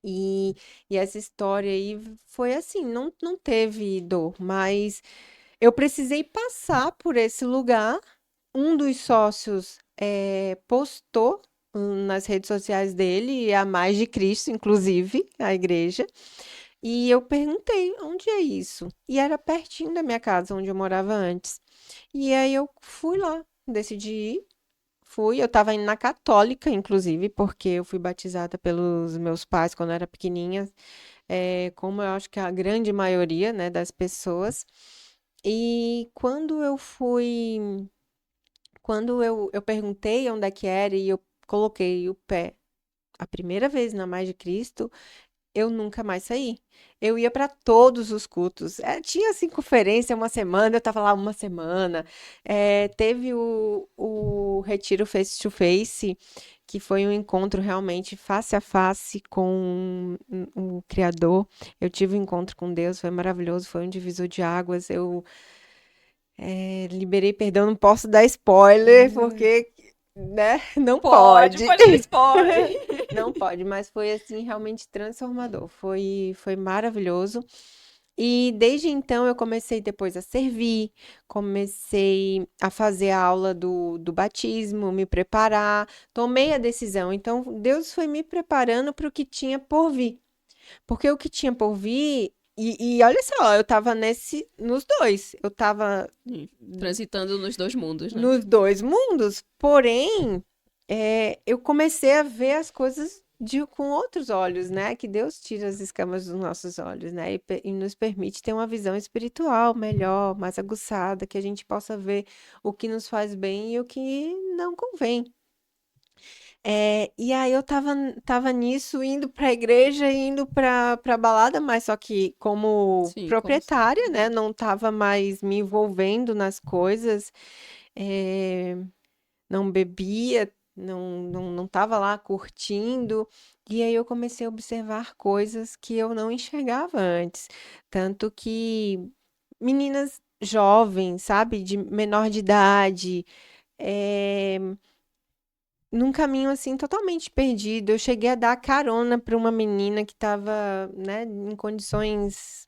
E, e essa história aí foi assim, não teve dor, mas eu precisei passar por esse lugar. Um dos sócios postou nas redes sociais dele, a mais de Cristo, inclusive, a igreja. E eu perguntei, onde é isso? E era pertinho da minha casa, onde eu morava antes. E aí eu fui lá, decidi ir. Fui, eu estava indo na católica, inclusive, porque eu fui batizada pelos meus pais quando eu era pequenininha, como eu acho que a grande maioria, né, das pessoas. E quando eu perguntei onde é que era e eu coloquei o pé a primeira vez na Mais de Cristo, eu nunca mais saí. Eu ia para todos os cultos. Tinha assim conferência uma semana, eu estava lá uma semana. Teve o Retiro Face to Face, que foi um encontro realmente face a face com o Criador. Eu tive um encontro com Deus, foi maravilhoso, foi um divisor de águas. Eu liberei perdão, não posso dar spoiler, porque, né, não Pode, pode. pode dar spoiler. Não pode, mas foi assim realmente transformador. Foi maravilhoso. E desde então eu comecei depois a servir, comecei a fazer a aula do batismo, me preparar, tomei a decisão. Então Deus foi me preparando para o que tinha por vir. Porque o que tinha por vir, e olha só, eu tava nos dois. Eu tava Transitando nos dois mundos, né? nos dois mundos, porém, eu comecei a ver as coisas com outros olhos, né? Que Deus tira as escamas dos nossos olhos, né? E nos permite ter uma visão espiritual melhor, mais aguçada, que a gente possa ver o que nos faz bem e o que não convém. E aí eu tava nisso, indo pra igreja, indo pra balada, mas só que como Sim, como proprietária, né? sempre. Não tava mais me envolvendo nas coisas, eh, não bebia, não tava lá curtindo. E aí eu comecei a observar coisas que eu não enxergava antes. Tanto que meninas jovens, sabe, de menor de idade, eh, num caminho assim totalmente perdido. Eu cheguei a dar carona para uma menina que estava, né, em condições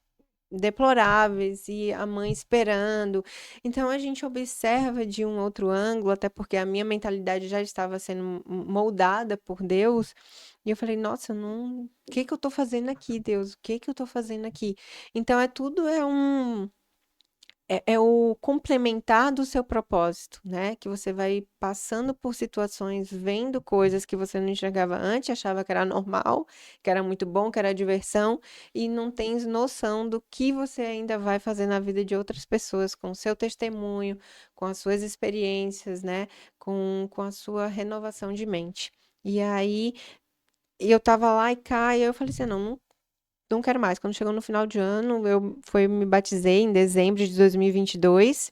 deploráveis e a mãe esperando. Então a gente observa de um outro ângulo, até porque a minha mentalidade já estava sendo moldada por Deus. E eu falei, nossa, não, o que que eu tô fazendo aqui, Deus? O que que eu tô fazendo aqui? Então é o complementar do seu propósito, né? Que você vai passando por situações, vendo coisas que você não enxergava antes, achava que era normal, que era muito bom, que era diversão, e não tens noção do que você ainda vai fazer na vida de outras pessoas, com o seu testemunho, com as suas experiências, né? Com a sua renovação de mente. E aí, eu tava lá e cá, e eu falei assim, não quero mais. Quando chegou no final de ano, me batizei em dezembro de 2022.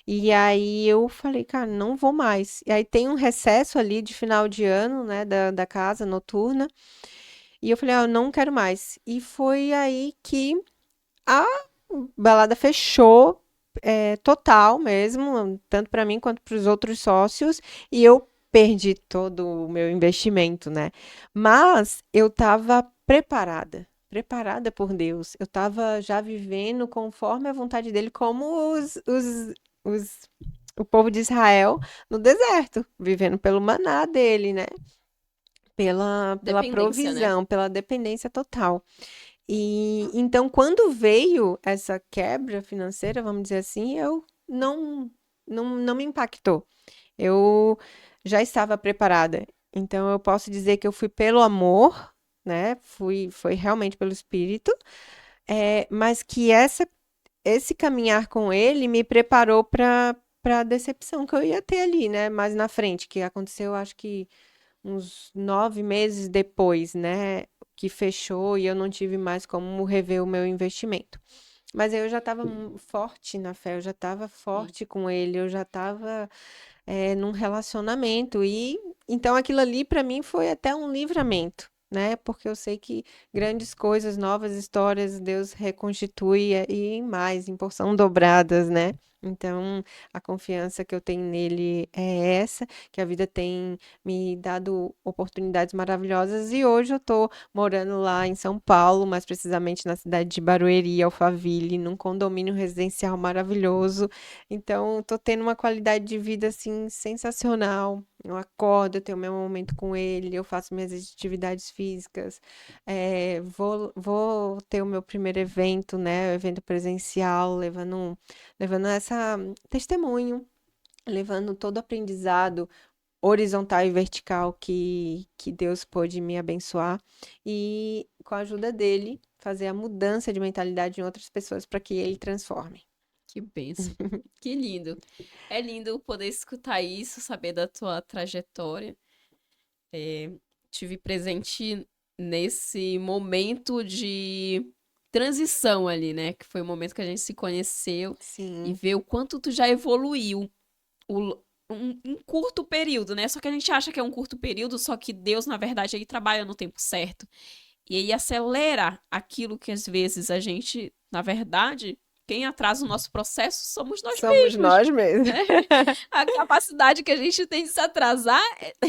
E aí eu falei, cara, não vou mais. E aí tem um recesso ali de final de ano, né, da casa noturna. E eu falei, ah, eu não quero mais. E foi aí que a balada fechou, total mesmo, tanto para mim quanto para os outros sócios. E eu perdi todo o meu investimento, né? Mas eu estava preparada por Deus. Eu estava já vivendo conforme a vontade dele, como os- o povo de Israel no deserto, vivendo pelo maná dele, né? Pela Dependência, né? provisão, pela dependência total. E então, quando veio essa quebra financeira, vamos dizer assim, eu não me impactou. Eu já estava preparada. Então, eu posso dizer que eu fui pelo amor, né? Foi realmente pelo Espírito, mas que esse caminhar com ele me preparou para a decepção que eu ia ter ali, né? Mais na frente, que aconteceu, acho que uns 9 meses depois, né? Que fechou e eu não tive mais como rever o meu investimento. Mas aí eu já estava forte na fé, eu já estava Sim. forte com ele, eu já estava num relacionamento. E então aquilo ali para mim foi até um livramento, né? Porque eu sei que grandes coisas, novas histórias, Deus reconstitui e em mais, em porção dobradas, né? Então, a confiança que eu tenho nele é essa, que a vida tem me dado oportunidades maravilhosas e hoje eu tô morando lá em São Paulo, mais precisamente na cidade de Barueri, Alphaville, num condomínio residencial maravilhoso. Então, tô tendo uma qualidade de vida assim sensacional. Eu acordo, eu tenho meu momento com ele, eu faço minhas atividades físicas, vou ter o meu primeiro evento, né? Evento presencial, levando essa testemunho, levando todo o aprendizado horizontal e vertical que Deus pôde me abençoar e, com a ajuda dele, fazer a mudança de mentalidade em outras pessoas para que ele transforme. Que bênção. Que lindo. É lindo poder escutar isso, saber da tua trajetória. Tive presente nesse momento de transição ali, né? Que foi o momento que a gente se conheceu e Sim, ver o quanto tu já evoluiu um curto período, né? Só que a gente acha que é um curto período, só que Deus, na verdade, ele trabalha no tempo certo. E aí acelera aquilo que às vezes a gente, na verdade, quem atrasa o nosso processo somos nós somos mesmos, nós mesmos. né? A capacidade que a gente tem de se atrasar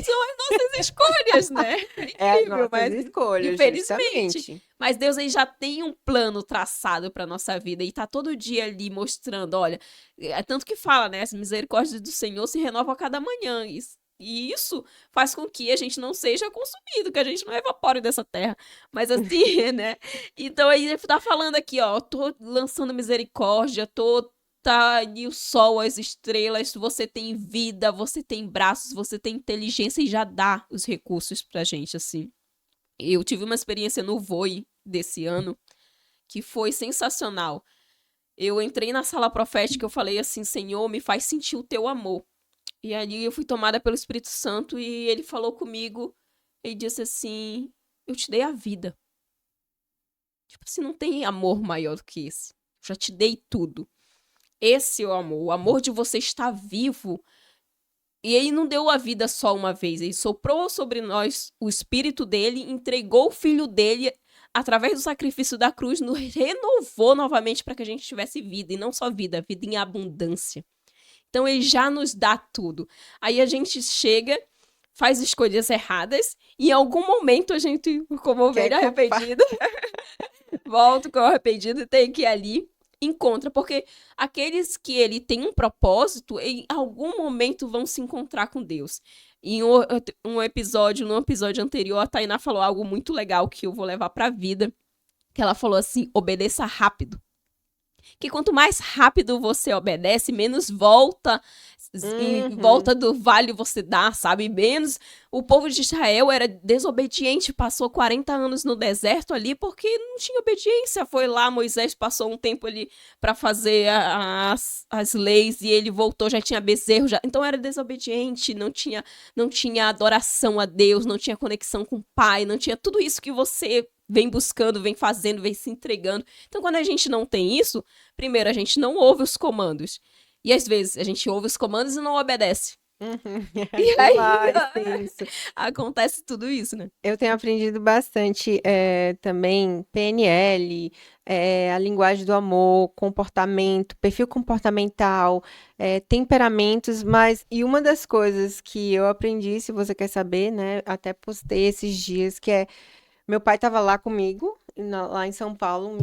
são as nossas escolhas, né? É É as incrível, nossas mas escolhas, infelizmente. justamente. Mas Deus aí já tem um plano traçado para nossa vida e tá todo dia ali mostrando, olha, é tanto que fala, né? As misericórdias do Senhor se renovam a cada manhã. E isso faz com que a gente não seja consumido, que a gente não evapore dessa terra. Mas assim, né? Então aí ele tá falando aqui, ó, tô lançando misericórdia, tá ali o sol, as estrelas, você tem vida, você tem braços, você tem inteligência e já dá os recursos pra gente, assim. Eu tive uma experiência no Voi desse ano que foi sensacional. Eu entrei na sala profética, eu falei assim, Senhor, me faz sentir o teu amor. E ali eu fui tomada pelo Espírito Santo e ele falou comigo, ele disse assim, eu te dei a vida. Tipo assim, não tem amor maior do que esse. Eu já te dei tudo. Esse é o amor de você estar vivo. E ele não deu a vida só uma vez, ele soprou sobre nós o Espírito dele, entregou o Filho dele através do sacrifício da cruz, nos renovou novamente para que a gente tivesse vida, e não só vida, vida em abundância. Então ele já nos dá tudo. Aí a gente chega, faz escolhas erradas, e em algum momento a gente, como ovelha arrependida, volta com o arrependido e tem que ir ali, encontra. Porque aqueles que ele tem um propósito, em algum momento vão se encontrar com Deus. Em num episódio anterior, a Tainá falou algo muito legal que eu vou levar pra vida. Que ela falou assim, obedeça rápido. Que quanto mais rápido você obedece, menos volta em volta do vale você dá, sabe? Menos. O povo de Israel era desobediente, passou 40 anos no deserto ali porque não tinha obediência. Foi lá, Moisés passou um tempo ali para fazer as leis e ele voltou, já tinha bezerro, já. Então era desobediente, não tinha adoração a Deus, não tinha conexão com o Pai, não tinha tudo isso que você vem buscando, vem fazendo, vem se entregando. Então, quando a gente não tem isso, primeiro, a gente não ouve os comandos. E às vezes a gente ouve os comandos e não obedece. E aí acontece tudo isso, né? Eu tenho aprendido bastante também PNL, a linguagem do amor, comportamento, perfil comportamental, temperamentos, e uma das coisas que eu aprendi, se você quer saber, né, até postei esses dias, que meu pai estava lá comigo, lá em São Paulo,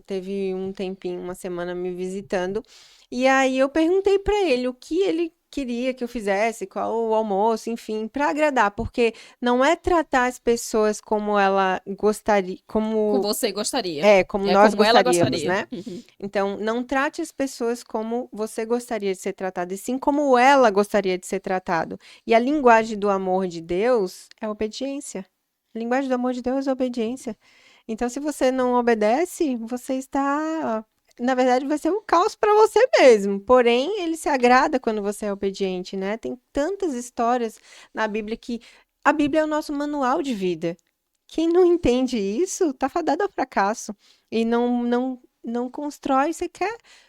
teve um tempinho, uma semana me visitando, e aí eu perguntei para ele o que ele queria que eu fizesse, qual o almoço, enfim, para agradar, porque não é tratar as pessoas como ela gostaria, Como você gostaria. como nós como ela gostaríamos, gostaria. né? Então, não trate as pessoas como você gostaria de ser tratado, e sim como ela gostaria de ser tratado. E a linguagem do amor de Deus é obediência. A linguagem do amor de Deus é obediência. Então, se você não obedece, você está. Na verdade, vai ser um caos para você mesmo. Porém, ele se agrada quando você é obediente, né? Tem tantas histórias na Bíblia que a Bíblia é o nosso manual de vida. Quem não entende isso, tá fadado ao fracasso. E não constrói. Você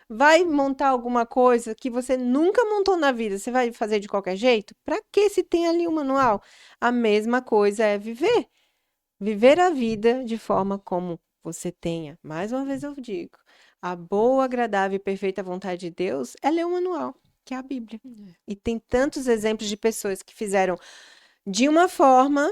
vai montar alguma coisa que você nunca montou na vida, você vai fazer de qualquer jeito? Para que se tem ali um manual? A mesma coisa é viver. Viver a vida de forma como você tenha. Mais uma vez eu digo, a boa, agradável e perfeita vontade de Deus, ela é um manual, que é a Bíblia. E tem tantos exemplos de pessoas que fizeram de uma forma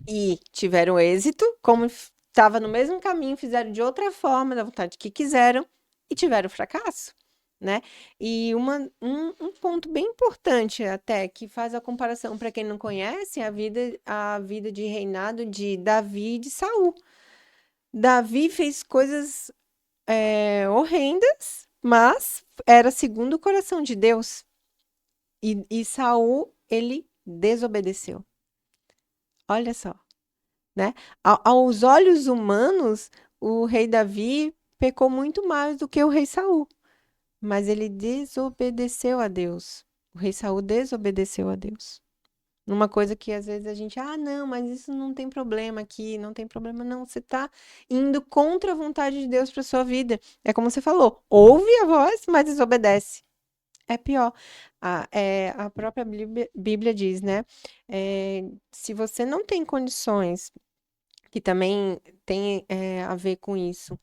e tiveram êxito, como estava no mesmo caminho, fizeram de outra forma, da vontade que quiseram, e tiveram fracasso, né? E um ponto bem importante até, que faz a comparação para quem não conhece, a vida de reinado de Davi e de Saul. Davi fez coisas horrendas, mas era segundo o coração de Deus. E Saul, ele desobedeceu. Olha só, né? Aos olhos humanos, o rei Davi pecou muito mais do que o rei Saul, mas ele desobedeceu a Deus. O rei Saul desobedeceu a Deus. Numa coisa que às vezes a gente, não, mas isso não tem problema aqui, não tem problema não. Você está indo contra a vontade de Deus para sua vida. É como você falou, ouve a voz, mas desobedece. É pior. A própria Bíblia diz, né? Se você não tem condições, que também tem a ver com isso,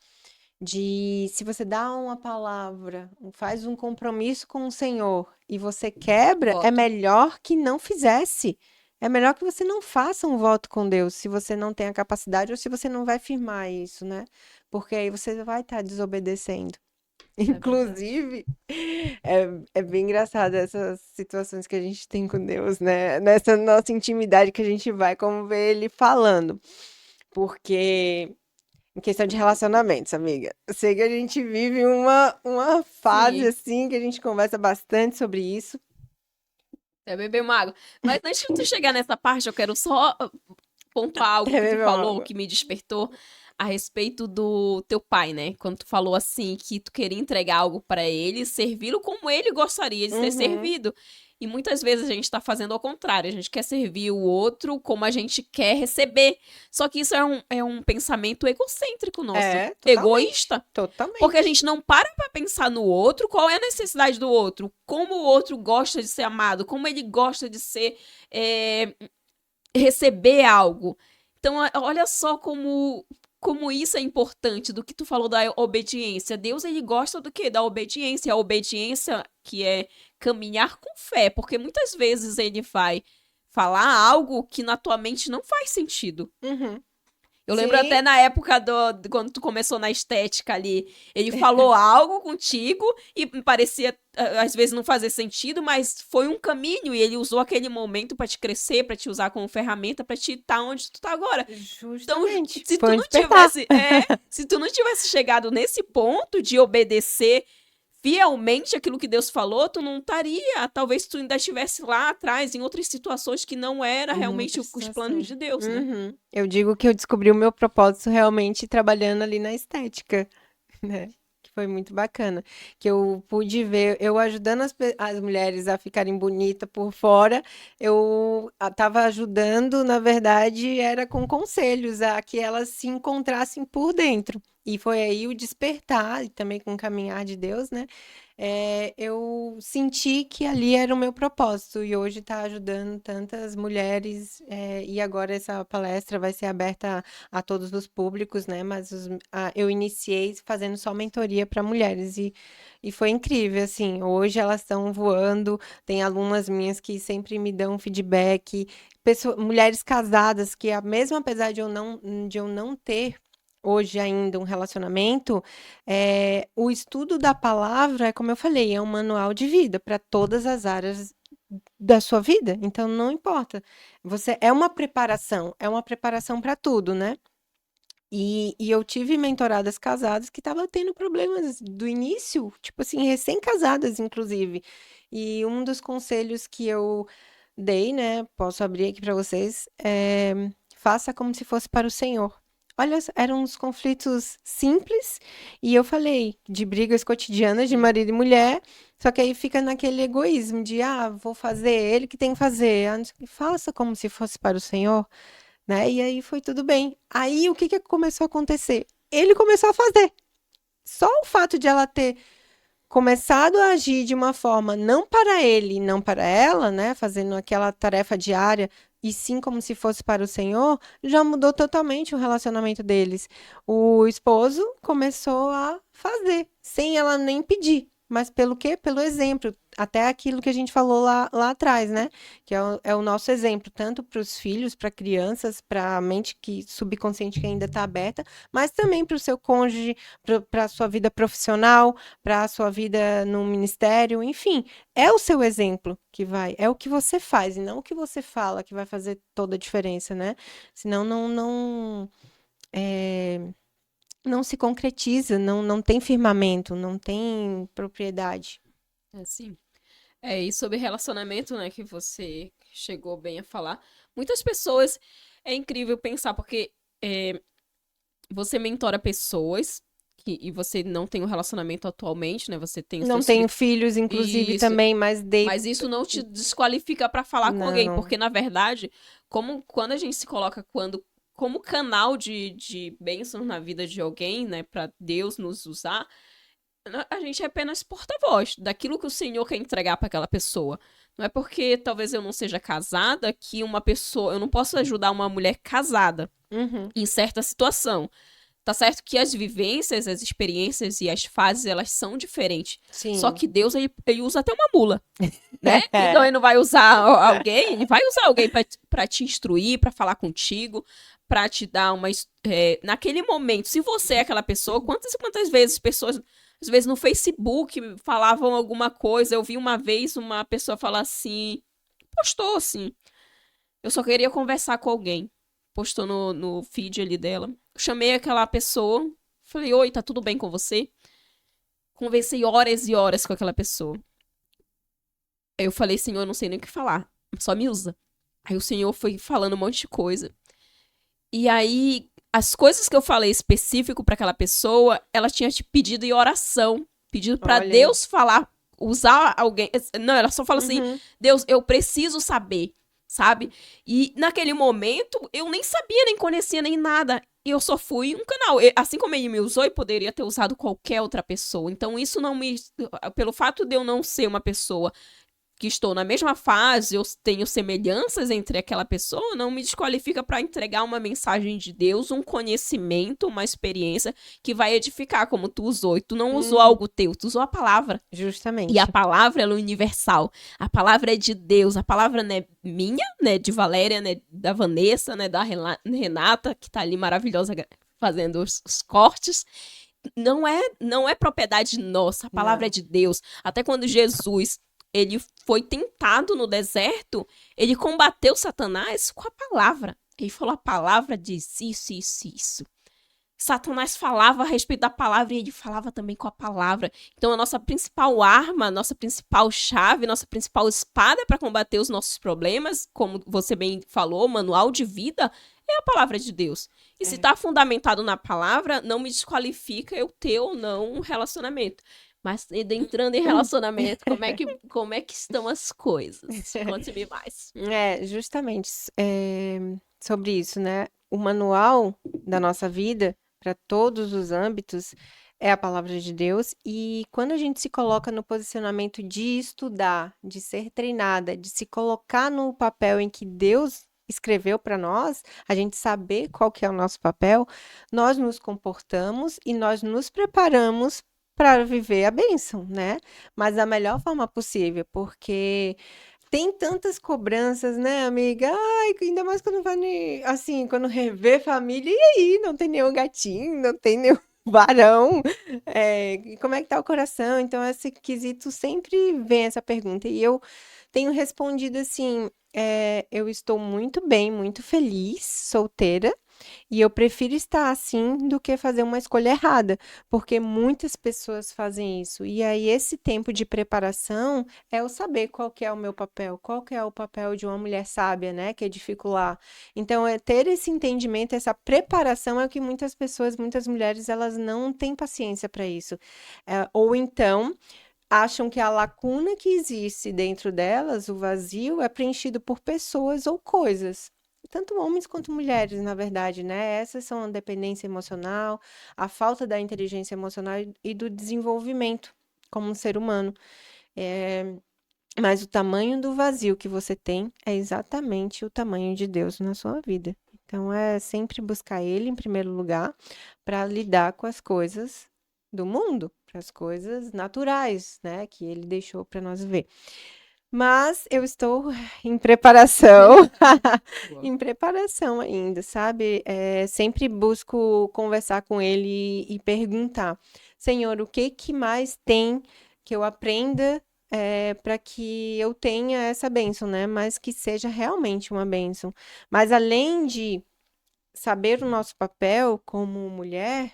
se você dá uma palavra, faz um compromisso com o Senhor e você quebra, é Voto. melhor que não fizesse. É melhor que você não faça um voto com Deus, se você não tem a capacidade ou se você não vai firmar isso, né? Porque aí você vai estar desobedecendo. Inclusive, é bem engraçado essas situações que a gente tem com Deus, né? Nessa nossa intimidade que a gente vai, como ver ele falando. Porque, em questão de relacionamentos, amiga, eu sei que a gente vive uma fase Sim. assim, que a gente conversa bastante sobre isso. É beber uma água. Mas antes de tu chegar nessa parte, eu quero só pontuar algo É que tu mesmo, falou, água. que me despertou a respeito do teu pai, né? Quando tu falou assim que tu queria entregar algo pra ele, servi-lo como ele gostaria de ser Uhum. servido. E muitas vezes a gente tá fazendo ao contrário, a gente quer servir o outro como a gente quer receber. Só que isso é um pensamento egocêntrico nosso, É, totalmente. egoísta. Porque a Totalmente. gente não para pra pensar no outro, qual é a necessidade do outro, como o outro gosta de ser amado, como ele gosta de ser, receber algo. Então, olha só como isso é importante, do que tu falou da obediência. Deus, ele gosta do quê? Da obediência. A obediência que é caminhar com fé, porque muitas vezes ele vai falar algo que na tua mente não faz sentido. Uhum. Eu lembro Sim. até na época quando tu começou na estética ali, ele falou algo contigo e parecia às vezes não fazer sentido, mas foi um caminho e ele usou aquele momento pra te crescer, pra te usar como ferramenta, pra te estar onde tu tá agora. Então, Justamente. Foi um despertar. se tu não tivesse chegado nesse ponto de obedecer fielmente aquilo que Deus falou, tu não estaria, talvez tu ainda estivesse lá atrás em outras situações que não era Em realmente outra os planos situação. de Deus, né? Uhum. Eu digo que eu descobri o meu propósito realmente trabalhando ali na estética, né? Que foi muito bacana. Que eu pude ver, eu ajudando as mulheres a ficarem bonitas por fora, eu estava ajudando, na verdade, era com conselhos a que elas se encontrassem por dentro. E foi aí o despertar, e também com o caminhar de Deus, né? Eu senti que ali era o meu propósito e hoje está ajudando tantas mulheres, e agora essa palestra vai ser aberta a todos os públicos, né? Mas eu iniciei fazendo só mentoria para mulheres e foi incrível, assim. Hoje elas estão voando, tem alunas minhas que sempre me dão feedback, mulheres casadas que, mesmo apesar de eu não ter hoje ainda um relacionamento, o estudo da palavra, como eu falei, é um manual de vida para todas as áreas da sua vida. Então, não importa. Você é uma preparação para tudo, né? E eu tive mentoradas casadas que estavam tendo problemas do início, tipo assim, recém-casadas, inclusive. E um dos conselhos que eu dei, né? Posso abrir aqui para vocês, faça como se fosse para o Senhor. Olha, eram uns conflitos simples, e eu falei de brigas cotidianas de Sim. marido e mulher, só que aí fica naquele egoísmo de, vou fazer, ele que tem que fazer. Não sei o quê. Faça como se fosse para o Senhor, né? E aí foi tudo bem. Aí o que que começou a acontecer? Ele começou a fazer. Só o fato de ela ter começado a agir de uma forma não para ele, não para ela, né, fazendo aquela tarefa diária, e sim como se fosse para o Senhor, já mudou totalmente o relacionamento deles. O esposo começou a fazer, sem ela nem pedir. Mas pelo quê? Pelo exemplo. Até aquilo que a gente falou lá atrás, né? Que é o nosso exemplo, tanto para os filhos, para crianças, para a mente que subconsciente que ainda está aberta, mas também para o seu cônjuge, para a sua vida profissional, para a sua vida no ministério, enfim, é o seu exemplo que vai, é o que você faz e não o que você fala que vai fazer toda a diferença, né? Senão é, não se concretiza, não tem firmamento, não tem propriedade. Assim. E sobre relacionamento, né, que você chegou bem a falar. Muitas pessoas, é incrível pensar, porque você mentora pessoas e você não tem um relacionamento atualmente, né? Você tem os Não seus tenho filhos. filhos, inclusive, Isso. também, mas dei. Mas isso não te desqualifica pra falar com alguém, Não. porque na verdade, quando a gente se coloca como canal de bênçãos na vida de alguém, né, pra Deus nos usar, a gente é apenas porta-voz daquilo que o Senhor quer entregar pra aquela pessoa. Não é porque talvez eu não seja casada que uma pessoa, eu não posso ajudar uma mulher casada Uhum. em certa situação. Tá certo que as vivências, as experiências e as fases, elas são diferentes. Só Sim. que Deus, ele usa até uma mula, né? Então ele não vai usar alguém, ele vai usar alguém pra te instruir, pra falar contigo, pra te dar naquele momento, se você é aquela pessoa, quantas e quantas vezes pessoas, às vezes no Facebook, falavam alguma coisa, eu vi uma vez uma pessoa falar assim, postou assim, eu só queria conversar com alguém. Postou no feed ali dela. Chamei aquela pessoa. Falei, oi, tá tudo bem com você? Conversei horas e horas com aquela pessoa. Aí eu falei, Senhor, eu não sei nem o que falar. Só me usa. Aí o Senhor foi falando um monte de coisa. E aí, as coisas que eu falei específico para aquela pessoa, ela tinha te pedido em oração, pedido para Olha aí. Deus falar, usar alguém. Não, ela só fala assim: Uhum. Deus, eu preciso saber, sabe? E naquele momento, eu nem sabia, nem conhecia, nem nada. Eu só fui um canal. Assim como ele me usou, eu poderia ter usado qualquer outra pessoa. Então, isso não me. Pelo fato de eu não ser uma pessoa que estou na mesma fase, eu tenho semelhanças entre aquela pessoa, não me desqualifica para entregar uma mensagem de Deus, um conhecimento, uma experiência que vai edificar, como tu usou. E tu não usou Uhum. algo teu, tu usou a palavra. E a Justamente. palavra, ela é universal. A palavra é de Deus. A palavra não é minha, né, de Valéria, né, da Vanessa, né, da Renata, que tá ali maravilhosa fazendo os cortes. Não é propriedade nossa, a palavra é Não. de Deus. Até quando Jesus ele foi tentado no deserto, ele combateu Satanás com a palavra. Ele falou: a palavra diz isso, isso, isso. Satanás falava a respeito da palavra e ele falava também com a palavra. Então, a nossa principal arma, a nossa principal chave, nossa principal espada para combater os nossos problemas, como você bem falou, manual de vida, é a palavra de Deus. E se É. está fundamentado na palavra, não me desqualifica eu ter ou não um relacionamento. Mas entrando em relacionamento, como é que estão as coisas? Conte-me mais. É, justamente, sobre isso, né? O manual da nossa vida, para todos os âmbitos, é a palavra de Deus. E quando a gente se coloca no posicionamento de estudar, de ser treinada, de se colocar no papel em que Deus escreveu para nós, a gente saber qual que é o nosso papel, nós nos comportamos e nós nos preparamos para viver a bênção, né? Mas da melhor forma possível, porque tem tantas cobranças, né, amiga? Ai, ainda mais quando vai, assim, quando rever família, e aí? Não tem nenhum gatinho, não tem nenhum varão. E como é que tá o coração? Então, esse quesito sempre vem essa pergunta. E eu tenho respondido assim: eu estou muito bem, muito feliz, solteira. E eu prefiro estar assim do que fazer uma escolha errada, porque muitas pessoas fazem isso. E aí, esse tempo de preparação é eu saber qual que é o meu papel, qual que é o papel de uma mulher sábia, né, que edifica o lar. Então, é ter esse entendimento, essa preparação é o que muitas pessoas, muitas mulheres, elas não têm paciência para isso. Ou então acham que a lacuna que existe dentro delas, o vazio, é preenchido por pessoas ou coisas. Tanto homens quanto mulheres, na verdade, né? Essas são a dependência emocional, a falta da inteligência emocional e do desenvolvimento como um ser humano. É, mas o tamanho do vazio que você tem é exatamente o tamanho de Deus na sua vida. Então é sempre buscar Ele em primeiro lugar para lidar com as coisas do mundo, para as coisas naturais, né, que Ele deixou para nós ver. Mas eu estou em preparação, Boa. em preparação ainda, sabe? Sempre busco conversar com Ele e perguntar, Senhor, o que que mais tem que eu aprenda para que eu tenha essa bênção, né? Mas que seja realmente uma bênção. Mas além de saber o nosso papel como mulher,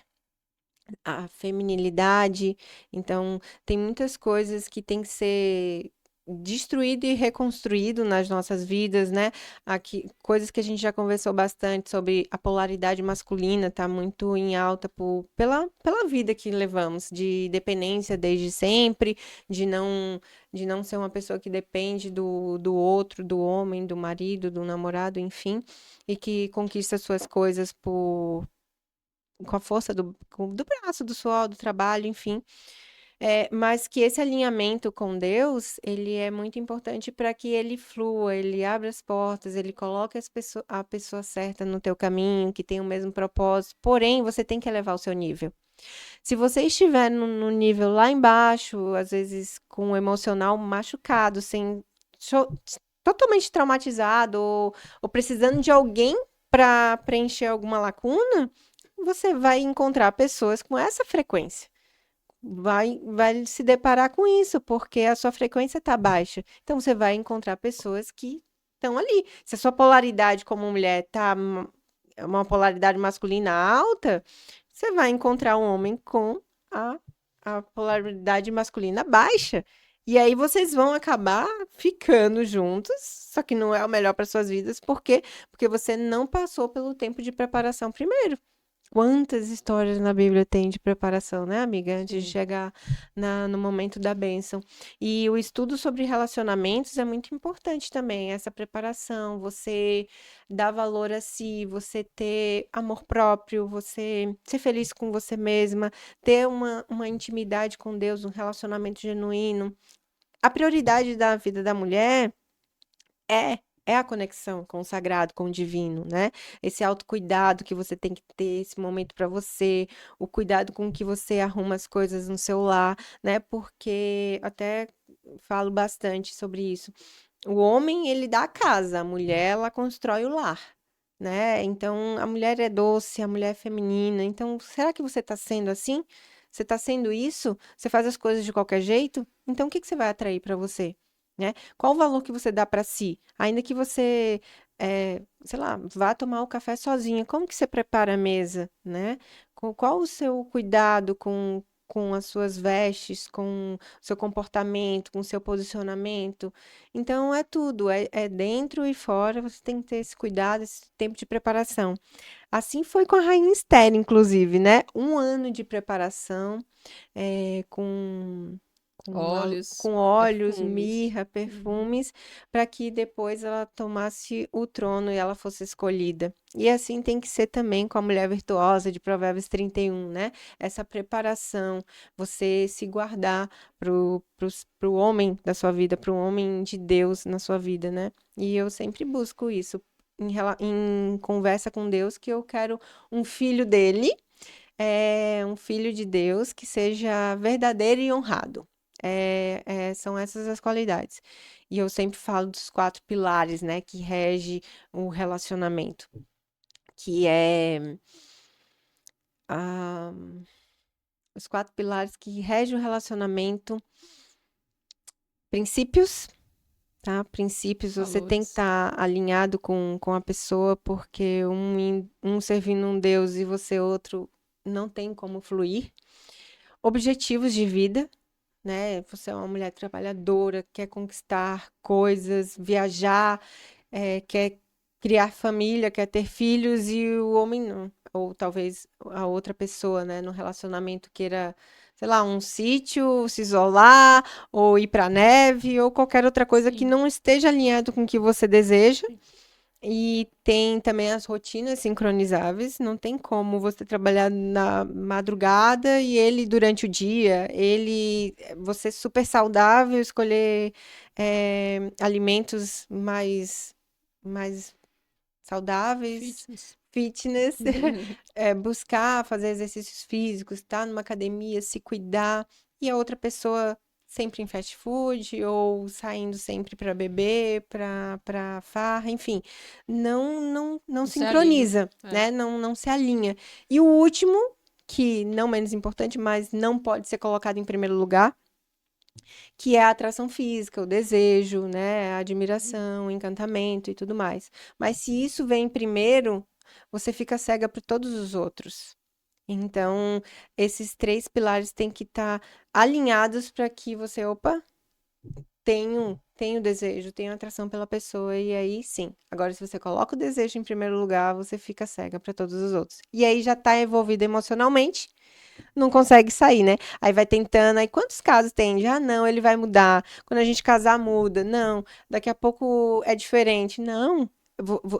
a feminilidade, então tem muitas coisas que tem que ser destruído e reconstruído nas nossas vidas, né? Aqui, coisas que a gente já conversou bastante sobre a polaridade masculina, tá muito em alta pela vida que levamos, de dependência desde sempre, de não ser uma pessoa que depende do outro, do homem, do marido, do namorado, enfim, e que conquista suas coisas com a força do braço, do suor, do trabalho, enfim. Mas que esse alinhamento com Deus, ele é muito importante para que ele flua, ele abra as portas, ele coloque a pessoa certa no teu caminho, que tem o mesmo propósito. Porém, você tem que elevar o seu nível. Se você estiver no nível lá embaixo, às vezes com o emocional machucado, cho- totalmente traumatizado, ou precisando de alguém para preencher alguma lacuna, você vai encontrar pessoas com essa frequência. Vai se deparar com isso, porque a sua frequência está baixa. Então, você vai encontrar pessoas que estão ali. Se a sua polaridade como mulher está uma polaridade masculina alta, você vai encontrar um homem com a, a polaridade masculina baixa. E aí vocês vão acabar ficando juntos, só que não é o melhor para suas vidas, por quê? Porque você não passou pelo tempo de preparação primeiro. Quantas histórias na Bíblia tem de preparação, né, amiga? Antes de Sim. chegar no momento da bênção. E o estudo sobre relacionamentos é muito importante também, essa preparação, você dar valor a si, você ter amor próprio, você ser feliz com você mesma, ter uma intimidade com Deus, um relacionamento genuíno. A prioridade da vida da mulher é a conexão com o sagrado, com o divino, né? Esse autocuidado que você tem que ter, esse momento para você, o cuidado com que você arruma as coisas no seu lar, né? Porque até falo bastante sobre isso. O homem, ele dá a casa, a mulher, ela constrói o lar, né? Então, a mulher é doce, a mulher é feminina. Então, será que você está sendo assim? Você está sendo isso? Você faz as coisas de qualquer jeito? Então, o que que você vai atrair para você? Né? Qual o valor que você dá para si? Ainda que você, sei lá, vá tomar o café sozinha, como que você prepara a mesa, né? Qual o seu cuidado com as suas vestes, com o seu comportamento, com o seu posicionamento? Então, é tudo, é dentro e fora, você tem que ter esse cuidado, esse tempo de preparação. Assim foi com a Rainha Esther, inclusive, né? 1 ano de preparação, com Óleos, com óleos, perfumes. mirra, Uhum. perfumes, para que depois ela tomasse o trono e ela fosse escolhida. E assim tem que ser também com a mulher virtuosa de Provérbios 31, né? Essa preparação, você se guardar pro homem da sua vida, pro homem de Deus na sua vida, né? E eu sempre busco isso. Em conversa com Deus, que eu quero um filho dele, um filho de Deus que seja verdadeiro e honrado. São essas as qualidades. E eu sempre falo dos 4 pilares, né, que rege o relacionamento, que é ah, os 4 pilares que regem o relacionamento, princípios, tá? Princípios, você tem que Valores. estar alinhado com a pessoa, porque um servindo um Deus e você outro não tem como fluir. Objetivos de vida, né? Você é uma mulher trabalhadora, quer conquistar coisas, viajar, quer criar família, quer ter filhos e o homem não. Ou talvez a outra pessoa, né, no relacionamento queira, sei lá, um sítio, se isolar, ou ir para neve, ou qualquer outra coisa que Sim. não esteja alinhado com o que você deseja. E tem também as rotinas sincronizáveis, não tem como você trabalhar na madrugada e ele durante o dia, você super saudável, escolher alimentos mais saudáveis, Fitness. fitness, buscar fazer exercícios físicos, estar numa academia, se cuidar, e a outra pessoa sempre em fast food ou saindo sempre para beber, para farra, enfim, não Não se alinha. sincroniza, É. né? Não se alinha. E o último, que não menos importante, mas não pode ser colocado em primeiro lugar, que é a atração física, o desejo, né, a admiração, o encantamento e tudo mais. Mas se isso vem primeiro, você fica cega para todos os outros. Então, esses 3 pilares têm que estar alinhados para que você, opa, tenho desejo, tenho atração pela pessoa, e aí sim. Agora, se você coloca o desejo em primeiro lugar, você fica cega para todos os outros. E aí já está envolvido emocionalmente, não consegue sair, né? Aí vai tentando, aí quantos casos tem? Já não, ele vai mudar. Quando a gente casar, muda. Não, daqui a pouco é diferente. Não.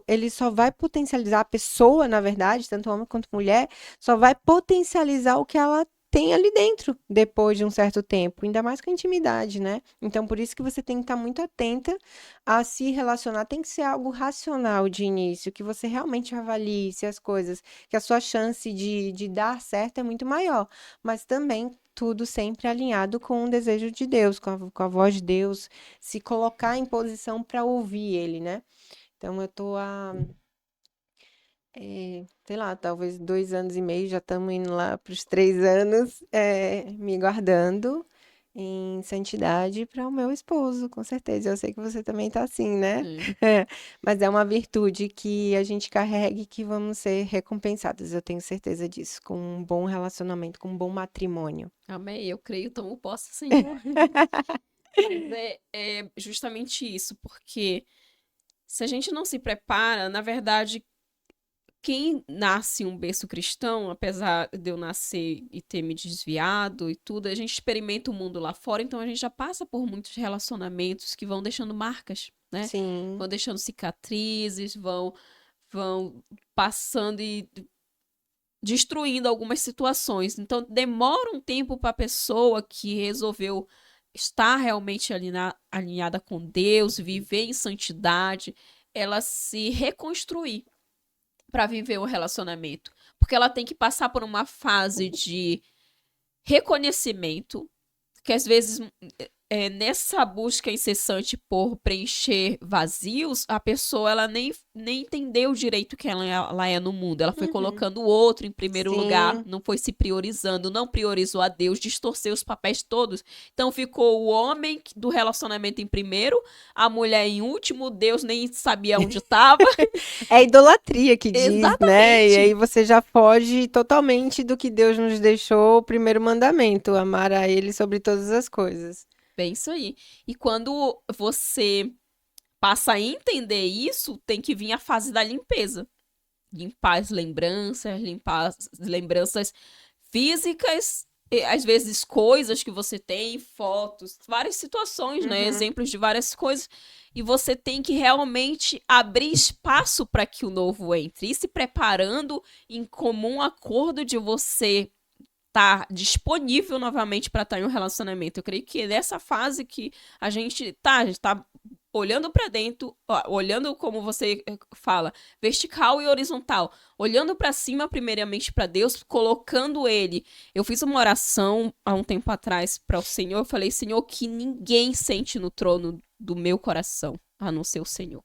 Ele só vai potencializar a pessoa, na verdade, tanto homem quanto mulher, só vai potencializar o que ela tem ali dentro depois de um certo tempo, ainda mais com a intimidade, né? Então, por isso que você tem que estar muito atenta a se relacionar, tem que ser algo racional de início, que você realmente avalie se as coisas que a sua chance de dar certo é muito maior. Mas também tudo sempre alinhado com o desejo de Deus, com a voz de Deus, se colocar em posição para ouvir Ele, né? Então eu tô sei lá, talvez 2 anos e meio, já estamos indo lá para os 3 anos, me guardando em santidade para o meu esposo, com certeza. Eu sei que você também tá assim, né? Sim. Mas é uma virtude que a gente carrega e que vamos ser recompensadas, eu tenho certeza disso, com um bom relacionamento, com um bom matrimônio. Amém. Eu creio, tomo posse, Senhor. Mas é justamente isso, porque se a gente não se prepara, na verdade, quem nasce em um berço cristão, apesar de eu nascer e ter me desviado e tudo, a gente experimenta o mundo lá fora, então a gente já passa por muitos relacionamentos que vão deixando marcas, né? Sim. Vão deixando cicatrizes, vão passando e destruindo algumas situações. Então demora um tempo para a pessoa que resolveu estar realmente alinhada com Deus, viver em santidade, ela se reconstruir para viver o relacionamento. Porque ela tem que passar por uma fase de reconhecimento, que às vezes nessa busca incessante por preencher vazios, a pessoa ela nem entendeu direito quem ela é no mundo. Ela foi Uhum. colocando o outro em primeiro lugar, Sim. não foi se priorizando, não priorizou a Deus, distorceu os papéis todos. Então ficou o homem do relacionamento em primeiro, a mulher em último, Deus nem sabia onde estava. É idolatria que diz, né? E aí Exatamente. você já foge totalmente do que Deus nos deixou, o primeiro mandamento, amar a Ele sobre todas as coisas. Bem isso aí. E quando você passa a entender isso, tem que vir a fase da limpeza. Limpar as lembranças, limpar as lembranças físicas, e, às vezes coisas que você tem, fotos, várias situações, né? Uhum. Exemplos de várias coisas. E você tem que realmente abrir espaço para que o novo entre, e se preparando em comum acordo de você estar disponível novamente para estar em um relacionamento. Eu creio que é nessa fase que a gente tá olhando para dentro, ó, olhando como você fala, vertical e horizontal, olhando para cima primeiramente para Deus, colocando ele. Eu fiz uma oração há um tempo atrás para o Senhor, eu falei: Senhor, que ninguém sente no trono do meu coração, a não ser o Senhor.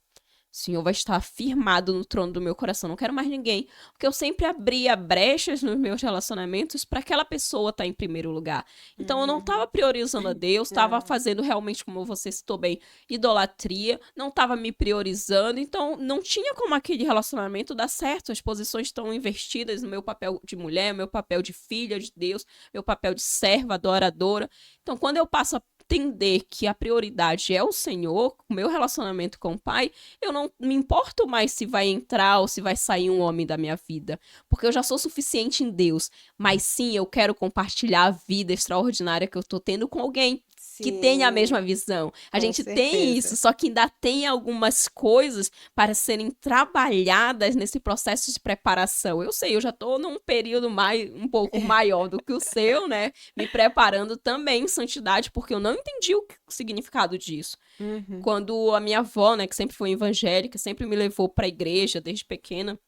O Senhor vai estar firmado no trono do meu coração. Não quero mais ninguém. Porque eu sempre abria brechas nos meus relacionamentos para aquela pessoa estar em primeiro lugar. Então eu não estava Uhum. priorizando a Deus, estava Não. fazendo realmente, como você citou bem, idolatria, não estava me priorizando. Então não tinha como aquele relacionamento dar certo. As posições estão invertidas no meu papel de mulher, meu papel de filha de Deus, meu papel de serva, adoradora. Então quando eu passo a entender que a prioridade é o Senhor, o meu relacionamento com o Pai, eu não me importo mais se vai entrar ou se vai sair um homem da minha vida, porque eu já sou suficiente em Deus. Mas sim, eu quero compartilhar a vida extraordinária que eu tô tendo com alguém que tenha a Sim, mesma visão. A com gente tem isso, certeza. só que ainda tem algumas coisas para serem trabalhadas nesse processo de preparação. Eu sei, eu já tô num período um pouco maior do que o seu, né? Me preparando também em santidade, porque eu não entendi o significado disso. Uhum. Quando a minha avó, né, que sempre foi evangélica, sempre me levou para a igreja desde pequena,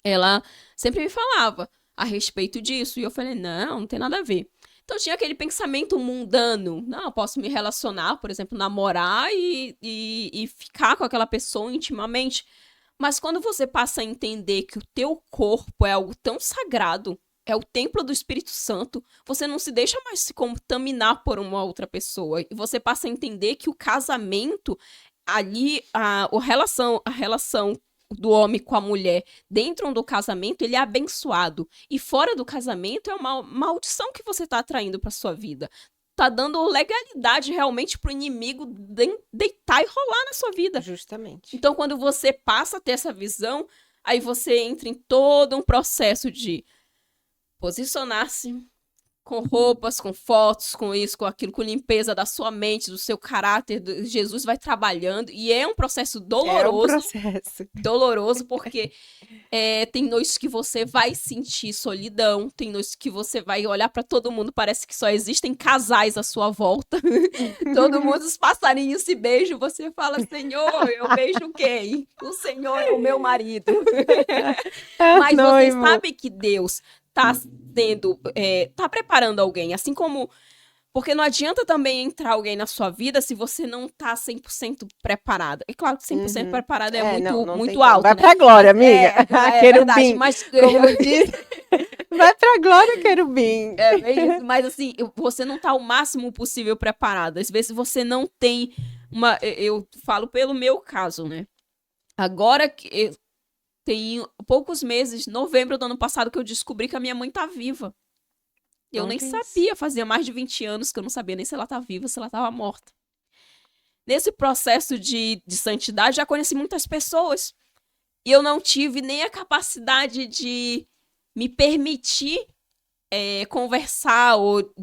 ela sempre me falava a respeito disso. E eu falei: não, não tem nada a ver. Então tinha aquele pensamento mundano. Não, eu posso me relacionar, por exemplo, namorar e ficar com aquela pessoa intimamente. Mas quando você passa a entender que o teu corpo é algo tão sagrado, é o templo do Espírito Santo, você não se deixa mais se contaminar por uma outra pessoa. E você passa a entender que o casamento, ali, a relação do homem com a mulher dentro do casamento, ele é abençoado. E fora do casamento é uma maldição que você está atraindo para sua vida. Tá dando legalidade realmente pro inimigo deitar e rolar na sua vida. Justamente. Então, quando você passa a ter essa visão, aí você entra em todo um processo de posicionar-se com roupas, com fotos, com isso, com aquilo, com limpeza da sua mente, do seu caráter. Jesus vai trabalhando e é um processo É um doloroso. processo. Doloroso, porque tem noites que você vai sentir solidão, tem noites que você vai olhar pra todo mundo, parece que só existem casais à sua volta. Todo mundo, os passarinhos se beijam, você fala: Senhor, eu beijo quem? O Senhor é o meu marido. É Mas você noivo. sabe que Deus tá tá preparando alguém, assim como porque não adianta também entrar alguém na sua vida se você não tá 100% preparada. É claro que 100% Uhum. preparada é É, não, muito, não tem muito como. alto, Vai né? pra glória, Mas amiga. é verdade. Querubim, Mas como diz, vai pra glória, querubim. é bem isso. Mas assim, você não tá o máximo possível preparada. Às vezes você não tem uma. Eu falo pelo meu caso, né? Agora que tem poucos meses, novembro do ano passado, que eu descobri que a minha mãe tá viva. Eu nem Olha isso. sabia, fazia mais de 20 anos que eu não sabia nem se ela tá viva, se ela tava morta. nesse processo de santidade, já conheci muitas pessoas. E eu não tive nem a capacidade de me permitir conversar, ou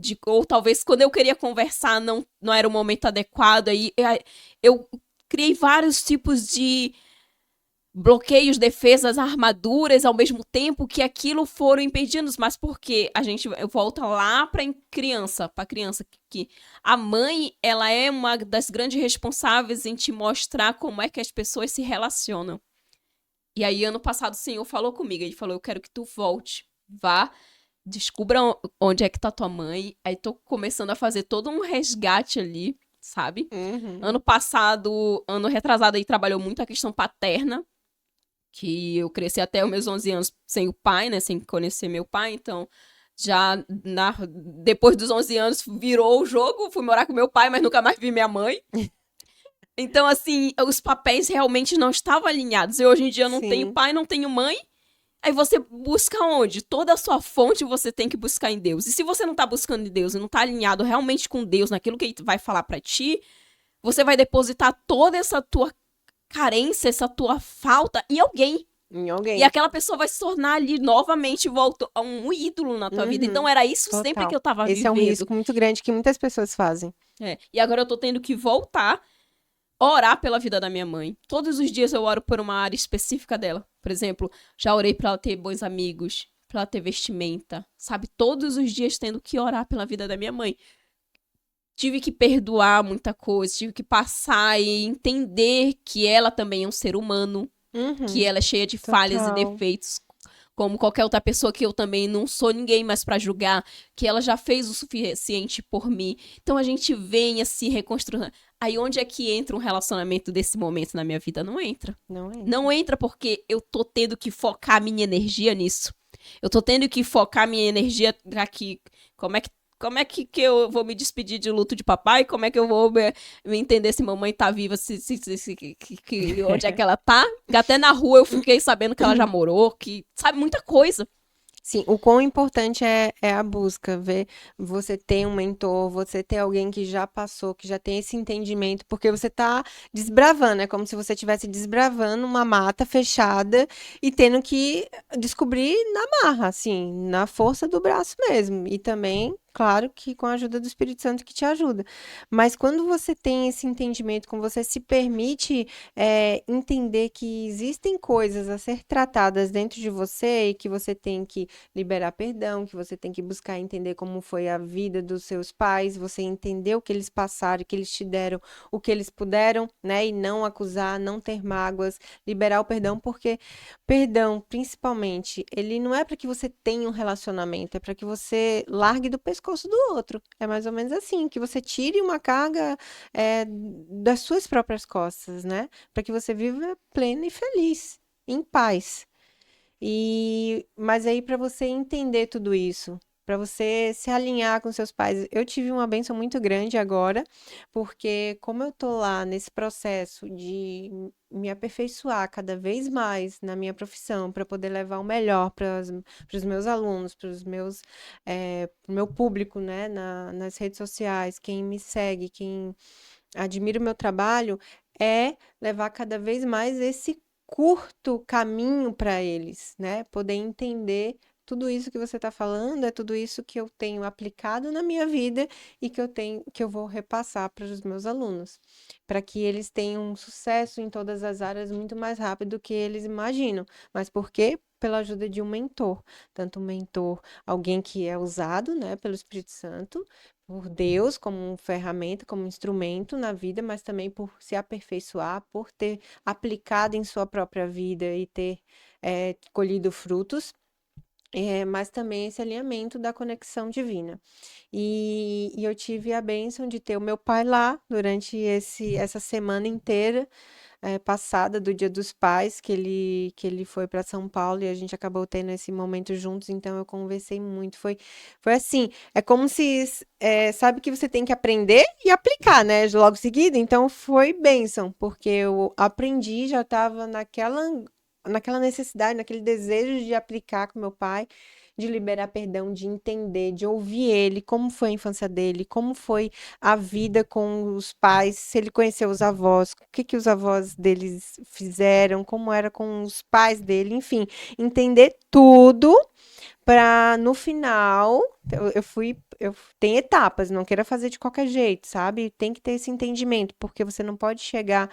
talvez quando eu queria conversar não era o momento adequado. Aí eu criei vários tipos de bloqueios, defesas, armaduras, ao mesmo tempo que aquilo foram impedidos. Mas por quê? A gente volta lá para criança, que a mãe, ela é uma das grandes responsáveis em te mostrar como é que as pessoas se relacionam. E aí, ano passado, o Senhor falou comigo. Ele falou, eu quero que tu volte, vá, descubra onde é que tá tua mãe. Aí tô começando a fazer todo um resgate ali, sabe? Ano passado, ano retrasado, aí trabalhou muito a questão paterna, que eu cresci até os meus 11 anos sem o pai, né? Sem conhecer meu pai, então já depois dos 11 anos virou o jogo, fui morar com meu pai, mas nunca mais vi minha mãe. Então, assim, os papéis realmente não estavam alinhados. Eu hoje em dia não tenho Sim. pai, não tenho mãe. Aí você busca onde? Toda a sua fonte você tem que buscar em Deus. E se você não tá buscando em Deus e não tá alinhado realmente com Deus, naquilo que ele vai falar pra ti, você vai depositar toda essa tua carência, essa tua falta em alguém. Em E alguém. aquela pessoa vai se tornar ali novamente volta a um ídolo na tua vida. Então era isso sempre que Total. eu tava Esse é um vivendo. risco muito grande que muitas pessoas fazem. E agora eu tô tendo que voltar, orar pela vida da minha mãe. Todos os dias eu oro por uma área específica dela. Por exemplo, já orei pra ela ter bons amigos, pra ela ter vestimenta, sabe? Todos os dias tendo que orar pela vida da minha mãe. Tive que perdoar muita coisa, tive que passar e entender que ela também é um ser humano, que ela é cheia de falhas e Total. defeitos, como qualquer outra pessoa, que eu também não sou ninguém mais pra julgar, que ela já fez o suficiente por mim. Então a gente vem assim reconstruindo. Aí onde é que entra um relacionamento desse momento na minha vida? Não entra. Não é? Não entra porque eu tô tendo que focar minha energia nisso. Eu tô tendo que focar minha energia aqui. Como é que eu vou me despedir de luto de papai? Como é que eu vou me entender se mamãe tá viva, onde é que ela tá? Até na rua eu fiquei sabendo que ela já morou, que sabe muita coisa. Sim, o quão importante é a busca, ver você ter um mentor, você ter alguém que já passou, que já tem esse entendimento, porque você tá desbravando, é como se você estivesse desbravando uma mata fechada e tendo que descobrir na marra, assim, na força do braço mesmo. E também, claro, que com a ajuda do Espírito Santo que te ajuda. Mas quando você tem esse entendimento, quando você se permite entender que existem coisas a ser tratadas dentro de você e que você tem que liberar perdão, que você tem que buscar entender como foi a vida dos seus pais, você entender o que eles passaram, que eles te deram, o que eles puderam, né? E não acusar, não ter mágoas, liberar o perdão, porque perdão, principalmente, ele não é para que você tenha um relacionamento, é para que você largue do pescoço do outro. É mais ou menos assim, que você tire uma carga das suas próprias costas, né? Para que você viva pleno e feliz, em paz. Mas aí para você entender tudo isso, para você se alinhar com seus pais, eu tive uma bênção muito grande agora, porque como eu tô lá nesse processo de me aperfeiçoar cada vez mais na minha profissão, para poder levar o melhor para os meus alunos, para os meus, pro meu público, né, nas redes sociais, quem me segue, quem admira o meu trabalho, é levar cada vez mais esse curto caminho para eles, né? Poder entender tudo isso que você está falando, é tudo isso que eu tenho aplicado na minha vida e que eu vou repassar para os meus alunos, para que eles tenham um sucesso em todas as áreas muito mais rápido do que eles imaginam. Mas por quê? Pela ajuda de um mentor, tanto um mentor, alguém que é usado, né, pelo Espírito Santo, por Deus como ferramenta, como instrumento na vida, mas também por se aperfeiçoar, por ter aplicado em sua própria vida e ter colhido frutos, mas também esse alinhamento da conexão divina. E eu tive a bênção de ter o meu pai lá durante essa semana inteira, passada do Dia dos Pais, que ele foi para São Paulo e a gente acabou tendo esse momento juntos, então eu conversei muito. Foi assim, é como se, sabe que você tem que aprender e aplicar, né? Logo em seguida, então foi bênção, porque eu aprendi, já estava naquela necessidade, naquele desejo de aplicar com meu pai. de liberar perdão, de entender, de ouvir ele, como foi a infância dele, como foi a vida com os pais, se ele conheceu os avós, o que que os avós deles fizeram, como era com os pais dele, enfim, entender tudo para no final tem etapas, não queira fazer de qualquer jeito, sabe? Tem que ter esse entendimento, porque você não pode chegar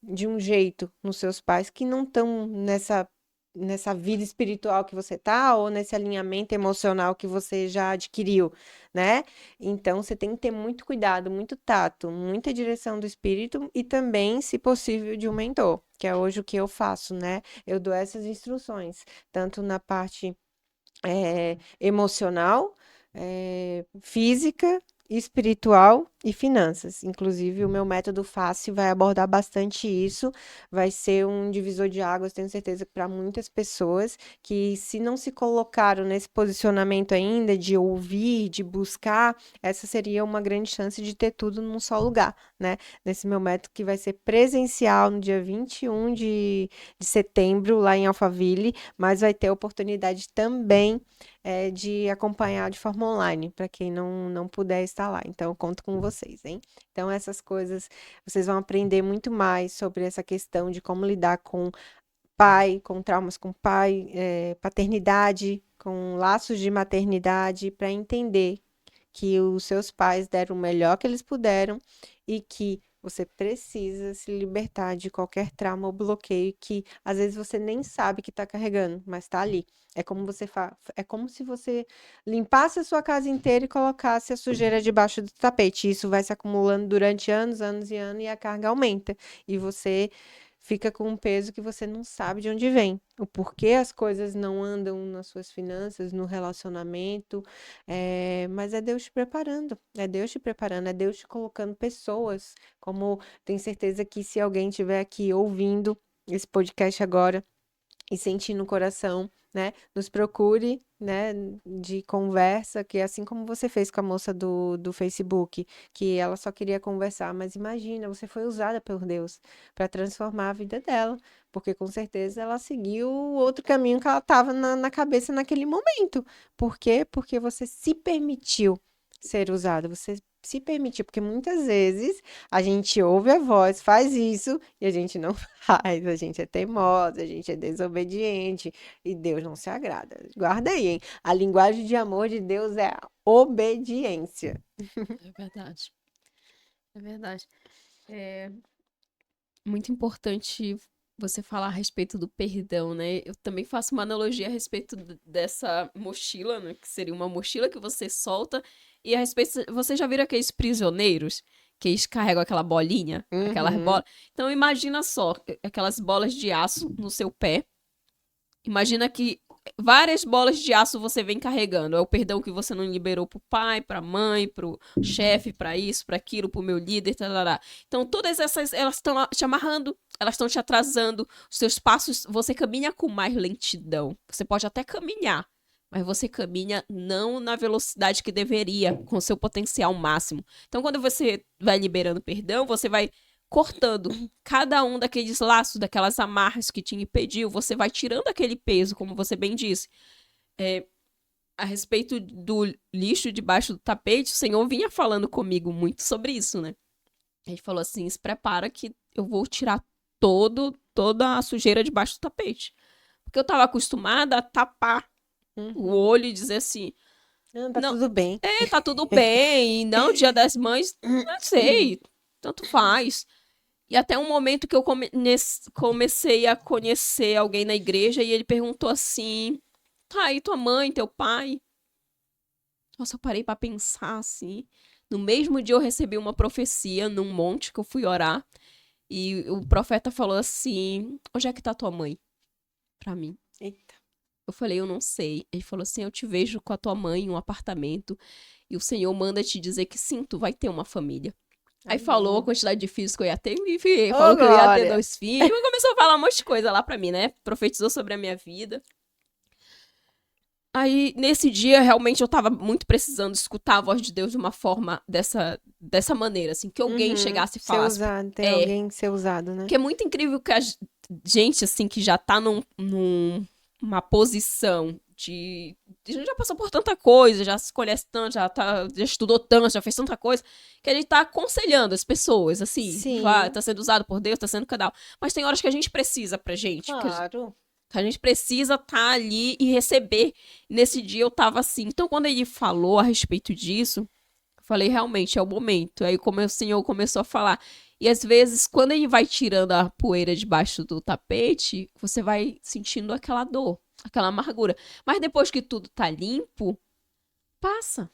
de um jeito nos seus pais que não estão nessa vida espiritual que você tá, ou nesse alinhamento emocional que você já adquiriu, né? Então você tem que ter muito cuidado, muito tato, muita direção do espírito e também, se possível, de um mentor, que é hoje o que eu faço, né? Eu dou essas instruções, tanto na parte emocional, física, espiritual e finanças. Inclusive, o meu método fácil vai abordar bastante isso. Vai ser um divisor de águas, tenho certeza, para muitas pessoas que, se não se colocaram nesse posicionamento ainda de ouvir, de buscar, essa seria uma grande chance de ter tudo num só lugar, né? Nesse meu método que vai ser presencial no dia 21 de setembro, lá em Alphaville, mas vai ter oportunidade também de acompanhar de forma online, para quem não puder estar lá. Então, eu conto com vocês, hein? Então, essas coisas, vocês vão aprender muito mais sobre essa questão de como lidar com pai, com traumas com pai, paternidade, com laços de maternidade, para entender que os seus pais deram o melhor que eles puderam e que você precisa se libertar de qualquer trauma ou bloqueio que às vezes você nem sabe que está carregando, mas está ali. É como se você limpasse a sua casa inteira e colocasse a sujeira debaixo do tapete. Isso vai se acumulando durante anos, anos e anos e a carga aumenta. E você fica com um peso que você não sabe de onde vem. O porquê as coisas não andam nas suas finanças, no relacionamento. Mas é Deus te preparando. É Deus te preparando. É Deus te colocando pessoas. Como tenho certeza que se alguém estiver aqui ouvindo esse podcast agora e sentir no coração, né? Nos procure, né? De conversa, que é assim como você fez com a moça do Facebook, que ela só queria conversar, mas imagina, você foi usada por Deus para transformar a vida dela, porque com certeza ela seguiu outro caminho que ela estava na cabeça naquele momento. Por quê? Porque você se permitiu ser usada, você se permitiu, porque muitas vezes a gente ouve a voz, faz isso e a gente não faz, a gente é teimosa, a gente é desobediente e Deus não se agrada. Guarda aí, hein? A linguagem de amor de Deus é a obediência. É verdade. É verdade. É muito importante você falar a respeito do perdão, né? Eu também faço uma analogia a respeito dessa mochila, né? Que seria uma mochila que você solta. E a respeito. Você já viram aqueles prisioneiros que eles carregam aquela bolinha? Aquelas Uhum. bolas. Então imagina só, aquelas bolas de aço no seu pé. Imagina que várias bolas de aço você vem carregando. É o perdão que você não liberou pro pai, pra mãe, pro chefe, pra isso, pra aquilo, pro meu líder, tarará. Então todas essas, elas estão te amarrando, elas estão te atrasando. Os seus passos, você caminha com mais lentidão. Você pode até caminhar, mas você caminha não na velocidade que deveria, com seu potencial máximo. Então quando você vai liberando perdão, você vai cortando cada um daqueles laços, daquelas amarras que te impediu, você vai tirando aquele peso, como você bem disse. A respeito do lixo debaixo do tapete, o Senhor vinha falando comigo muito sobre isso, né? Ele falou assim, se prepara que eu vou tirar toda a sujeira debaixo do tapete. Porque eu tava acostumada a tapar o Uhum. olho e dizer assim, Não, tá não, tudo bem. tá tudo bem, não, Dia das Mães, não sei, tanto faz. E até um momento que eu comecei a conhecer alguém na igreja e ele perguntou assim: tá, e tua mãe, teu pai? Nossa, eu parei pra pensar assim. No mesmo dia eu recebi uma profecia num monte que eu fui orar. E o profeta falou assim: onde é que tá tua mãe? Pra mim. Eita. Eu falei: eu não sei. Ele falou assim: eu te vejo com a tua mãe em um apartamento. E o Senhor manda te dizer que sim, tu vai ter uma família. Aí falou a Amém. quantidade de filhos que eu ia ter, enfim, Ô, falou que eu ia ter glória! 2 filhos, começou a falar um monte de coisa lá pra mim, né? Profetizou sobre a minha vida. Aí, nesse dia, realmente eu tava muito precisando escutar a voz de Deus de uma forma dessa maneira, assim, que alguém Uhum. chegasse e Ser falasse. usado, ter É, alguém ser usado, né? que é muito incrível que a gente, assim, que já tá numa posição A gente já passou por tanta coisa, já se conhece tanto, já estudou tanto, já fez tanta coisa, que a gente tá aconselhando as pessoas, assim, Sim, tá sendo usado por Deus, tá sendo canal. Mas tem horas que a gente precisa pra gente, claro. que a gente precisa estar ali e receber. Nesse dia eu tava assim. Então, quando ele falou a respeito disso, eu falei, realmente, é o momento. Aí como o Senhor começou a falar. E às vezes, quando ele vai tirando a poeira debaixo do tapete, você vai sentindo aquela dor, aquela amargura. Mas depois que tudo tá limpo, passa.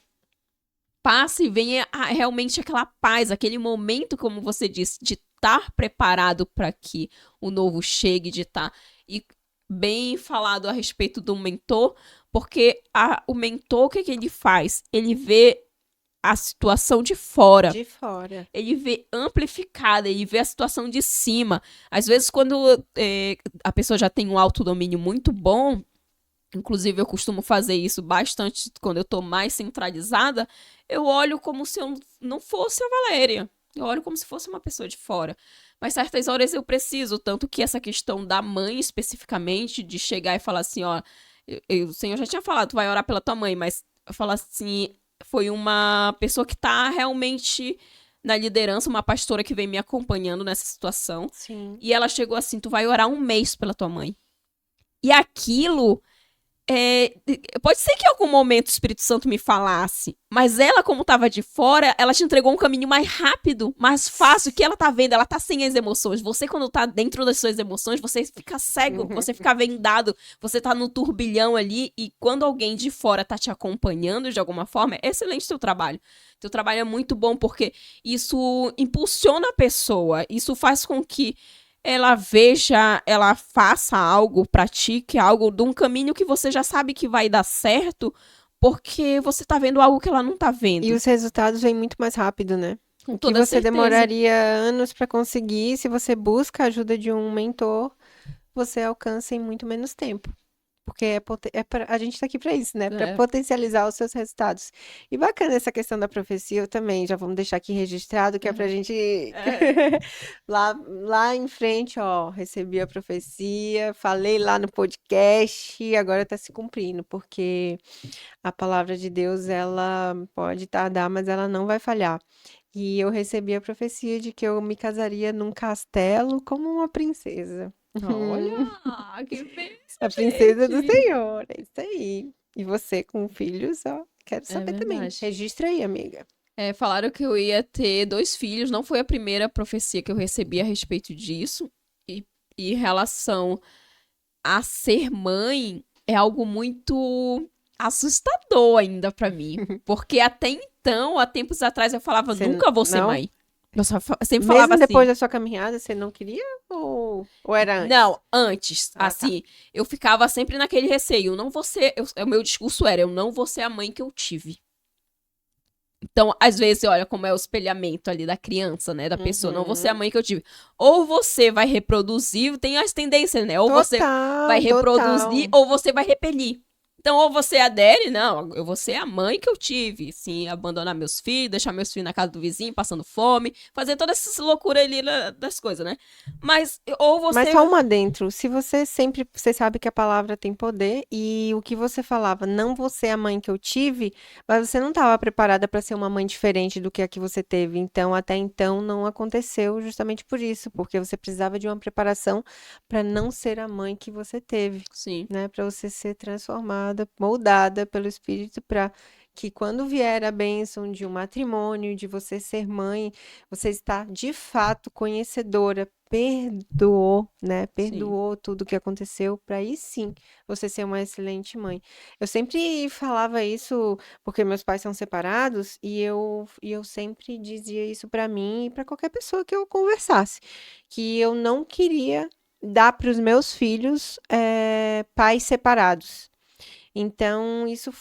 Passa e vem realmente aquela paz, aquele momento, como você disse, de estar preparado para que o novo chegue, de estar. E bem falado a respeito do mentor, porque o mentor, o que, que ele faz? Ele vê a situação de fora. De fora. Ele vê amplificada, ele vê a situação de cima. Às vezes, quando a pessoa já tem um autodomínio muito bom, inclusive eu costumo fazer isso bastante quando eu tô mais centralizada, eu olho como se eu não fosse a Valéria. Eu olho como se fosse uma pessoa de fora. Mas certas horas eu preciso, tanto que essa questão da mãe especificamente, de chegar e falar assim, ó, o Senhor já tinha falado, tu vai orar pela tua mãe, mas falar assim, foi uma pessoa que tá realmente na liderança, uma pastora que vem me acompanhando nessa situação, Sim. e ela chegou assim, tu vai orar um mês pela tua mãe. E aquilo pode ser que em algum momento o Espírito Santo me falasse, mas ela, como estava de fora, ela te entregou um caminho mais rápido, mais fácil, que ela tá vendo, ela tá sem as emoções. Você, quando tá dentro das suas emoções, você fica cego, você fica vendado, você tá no turbilhão ali, e quando alguém de fora tá te acompanhando de alguma forma, é excelente teu trabalho. Teu trabalho é muito bom, porque isso impulsiona a pessoa, isso faz com que ela veja, ela faça algo, pratique algo de um caminho que você já sabe que vai dar certo, porque você tá vendo algo que ela não tá E vendo. os resultados vêm muito mais rápido, né? Com O que toda você certeza. demoraria anos para conseguir, se você busca a ajuda de um mentor, você alcança em muito menos tempo. Porque a gente tá aqui para isso, né? Para É. potencializar os seus resultados. E bacana essa questão da profecia, eu também já vamos deixar aqui registrado, que é pra Uhum. gente É. lá em frente, ó, recebi a profecia, falei lá no podcast e agora tá se cumprindo, porque a palavra de Deus, ela pode tardar, mas ela não vai falhar. E eu recebi a profecia de que eu me casaria num castelo como uma princesa. Olha, que bênção, A princesa do gente. Senhor, é isso aí. E você com filhos, ó, quero É saber também. verdade. Registra aí, amiga. Falaram que eu ia ter 2 filhos, não foi a primeira profecia que eu recebi a respeito disso. E em relação a ser mãe é algo muito assustador ainda pra mim. Porque até então, há tempos atrás, eu falava, nunca vou ser Não? mãe. Eu sempre falava Mesmo depois assim. da sua caminhada, você não queria? Ou era antes? Não, antes, Ah, tá. assim, eu ficava sempre naquele receio. Não vou ser. O meu discurso era: eu não vou ser a mãe que eu tive. Então, às vezes, olha como é o espelhamento ali da criança, né? Da pessoa. Não vou ser a Uhum. mãe que eu tive. Ou você vai reproduzir, tem as tendências, né? Ou você vai Total, reproduzir, total. ou você vai repelir. Então, ou você adere, não, eu vou ser a mãe que eu tive. Sim, abandonar meus filhos, deixar meus filhos na casa do vizinho, passando fome, fazer toda essa loucura ali das coisas, né? Mas, ou Mas você. só uma dentro. Se você sempre, você sabe que a palavra tem poder e o que você falava, não vou ser a mãe que eu tive, mas você não estava preparada para ser uma mãe diferente do que a que você teve. Então, até então não aconteceu justamente por isso, porque você precisava de uma preparação para não ser a mãe que você teve, Sim, né? Para você ser transformada, moldada pelo Espírito para que quando vier a bênção de um matrimônio, de você ser mãe, você está de fato conhecedora, perdoou, né? sim. Perdoou tudo que aconteceu para aí sim você ser uma excelente mãe. Eu sempre falava isso porque meus pais são separados e eu sempre dizia isso para mim e para qualquer pessoa que eu conversasse, que eu não queria dar para os meus filhos pais separados. Então, isso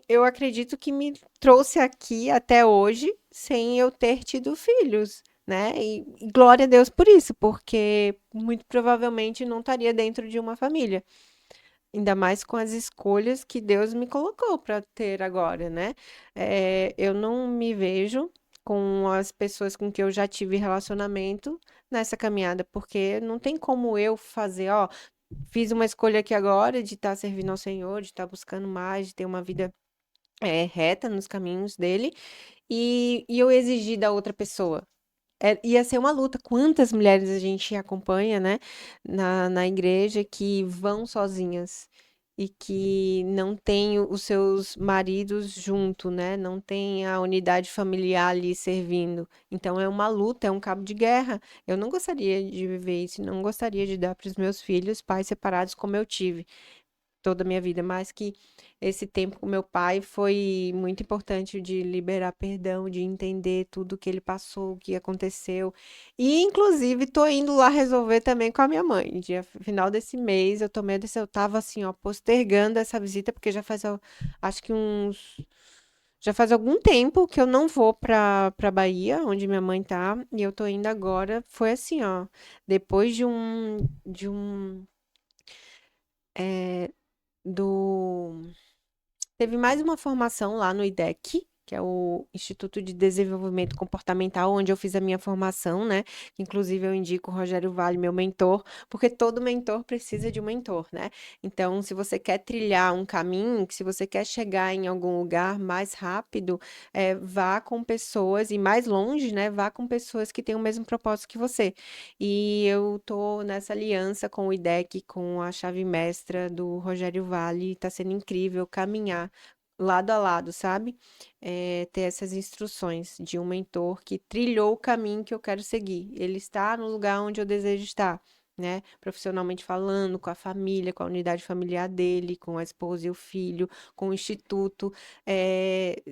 eu acredito que me trouxe aqui até hoje sem eu ter tido filhos, né? E glória a Deus por isso, porque muito provavelmente não estaria dentro de uma família. Ainda mais com as escolhas que Deus me colocou para ter agora, né? Eu não me vejo com as pessoas com que eu já tive relacionamento nessa caminhada, porque não tem como eu fazer, ó. fiz uma escolha aqui agora de estar servindo ao Senhor, de estar buscando mais, de ter uma vida reta nos caminhos dele, e eu exigi da outra pessoa. Ia ser uma luta. Quantas mulheres a gente acompanha, né, na igreja que vão sozinhas e que não têm os seus maridos junto, né? Não tem a unidade familiar ali servindo. Então é uma luta, é um cabo de guerra. Eu não gostaria de viver isso, não gostaria de dar para os meus filhos pais separados como eu tive toda a minha vida, mas que esse tempo com meu pai foi muito importante de liberar perdão, de entender tudo que ele passou, o que aconteceu. E, inclusive, tô indo lá resolver também com a minha mãe. Dia final desse mês, eu tomei a decisão, eu tava assim, ó, postergando essa visita, porque já faz, acho que já faz algum tempo que eu não vou pra Bahia, onde minha mãe tá, e eu tô indo agora. Foi assim, ó, depois eh, do Teve mais uma formação lá no IDEC, que é o Instituto de Desenvolvimento Comportamental, onde eu fiz a minha formação, né? Inclusive, eu indico o Rogério Vale, meu mentor, porque todo mentor precisa de um mentor, né? Então, se você quer trilhar um caminho, se você quer chegar em algum lugar mais rápido, vá com pessoas, e mais longe, né? Vá com pessoas que têm o mesmo propósito que você. E eu tô nessa aliança com o IDEC, com a chave mestra do Rogério Vale, tá sendo incrível caminhar lado a lado, sabe? Ter essas instruções de um mentor que trilhou o caminho que eu quero seguir. Ele está no lugar onde eu desejo estar, né? Profissionalmente falando, com a família, com a unidade familiar dele, com a esposa e o filho, com o instituto. eh,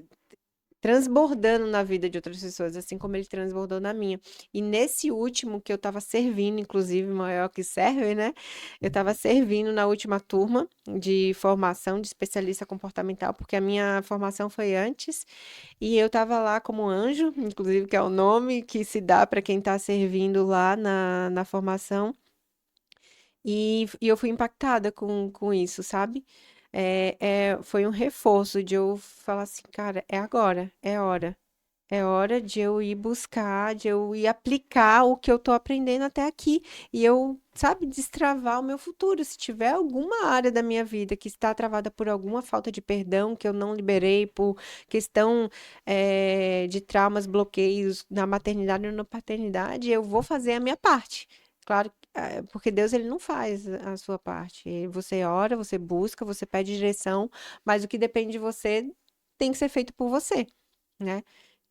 Transbordando na vida de outras pessoas, assim como ele transbordou na minha. E nesse último que eu estava servindo, inclusive, maior que serve, né? Eu estava servindo na última turma de formação de especialista comportamental, porque a minha formação foi antes, e eu estava lá como anjo, inclusive, que é o nome que se dá para quem está servindo lá na formação. E eu fui impactada com isso, sabe? Foi um reforço de eu falar assim, cara, é agora, é hora. É hora de eu ir buscar, de eu ir aplicar o que eu tô aprendendo até aqui. E eu, sabe, destravar o meu futuro. Se tiver alguma área da minha vida que está travada por alguma falta de perdão que eu não liberei, por questão, de traumas, bloqueios na maternidade ou na paternidade, eu vou fazer a minha parte. Claro, porque Deus ele não faz a sua parte. Você ora, você busca, você pede direção, mas o que depende de você tem que ser feito por você, né?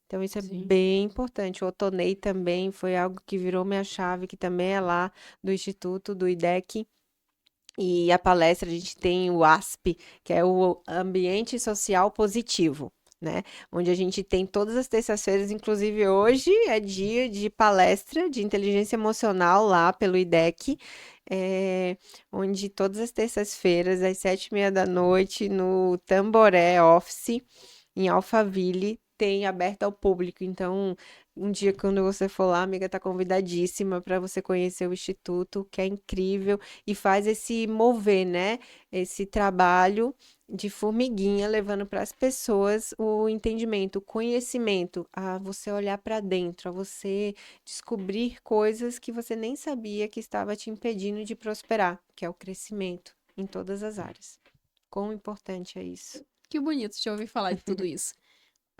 Então, isso é Sim. bem importante. O Otonei também foi algo que virou minha chave, que também é lá do Instituto, do IDEC. E a palestra, a gente tem o ASP, que é o Ambiente Social Positivo, né? Onde a gente tem todas as terças-feiras, inclusive hoje é dia de palestra de inteligência emocional lá pelo IDEC, onde todas as terças-feiras, às 7h30 da noite, no Tamboré Office, em Alphaville, tem aberto ao público. Então, um dia quando você for lá, amiga, tá convidadíssima para você conhecer o Instituto, que é incrível e faz esse mover, né? Esse trabalho de formiguinha, levando para as pessoas o entendimento, o conhecimento, a você olhar para dentro, a você descobrir coisas que você nem sabia que estava te impedindo de prosperar, que é o crescimento em todas as áreas. Quão importante é isso? Que bonito de ouvir falar de tudo isso.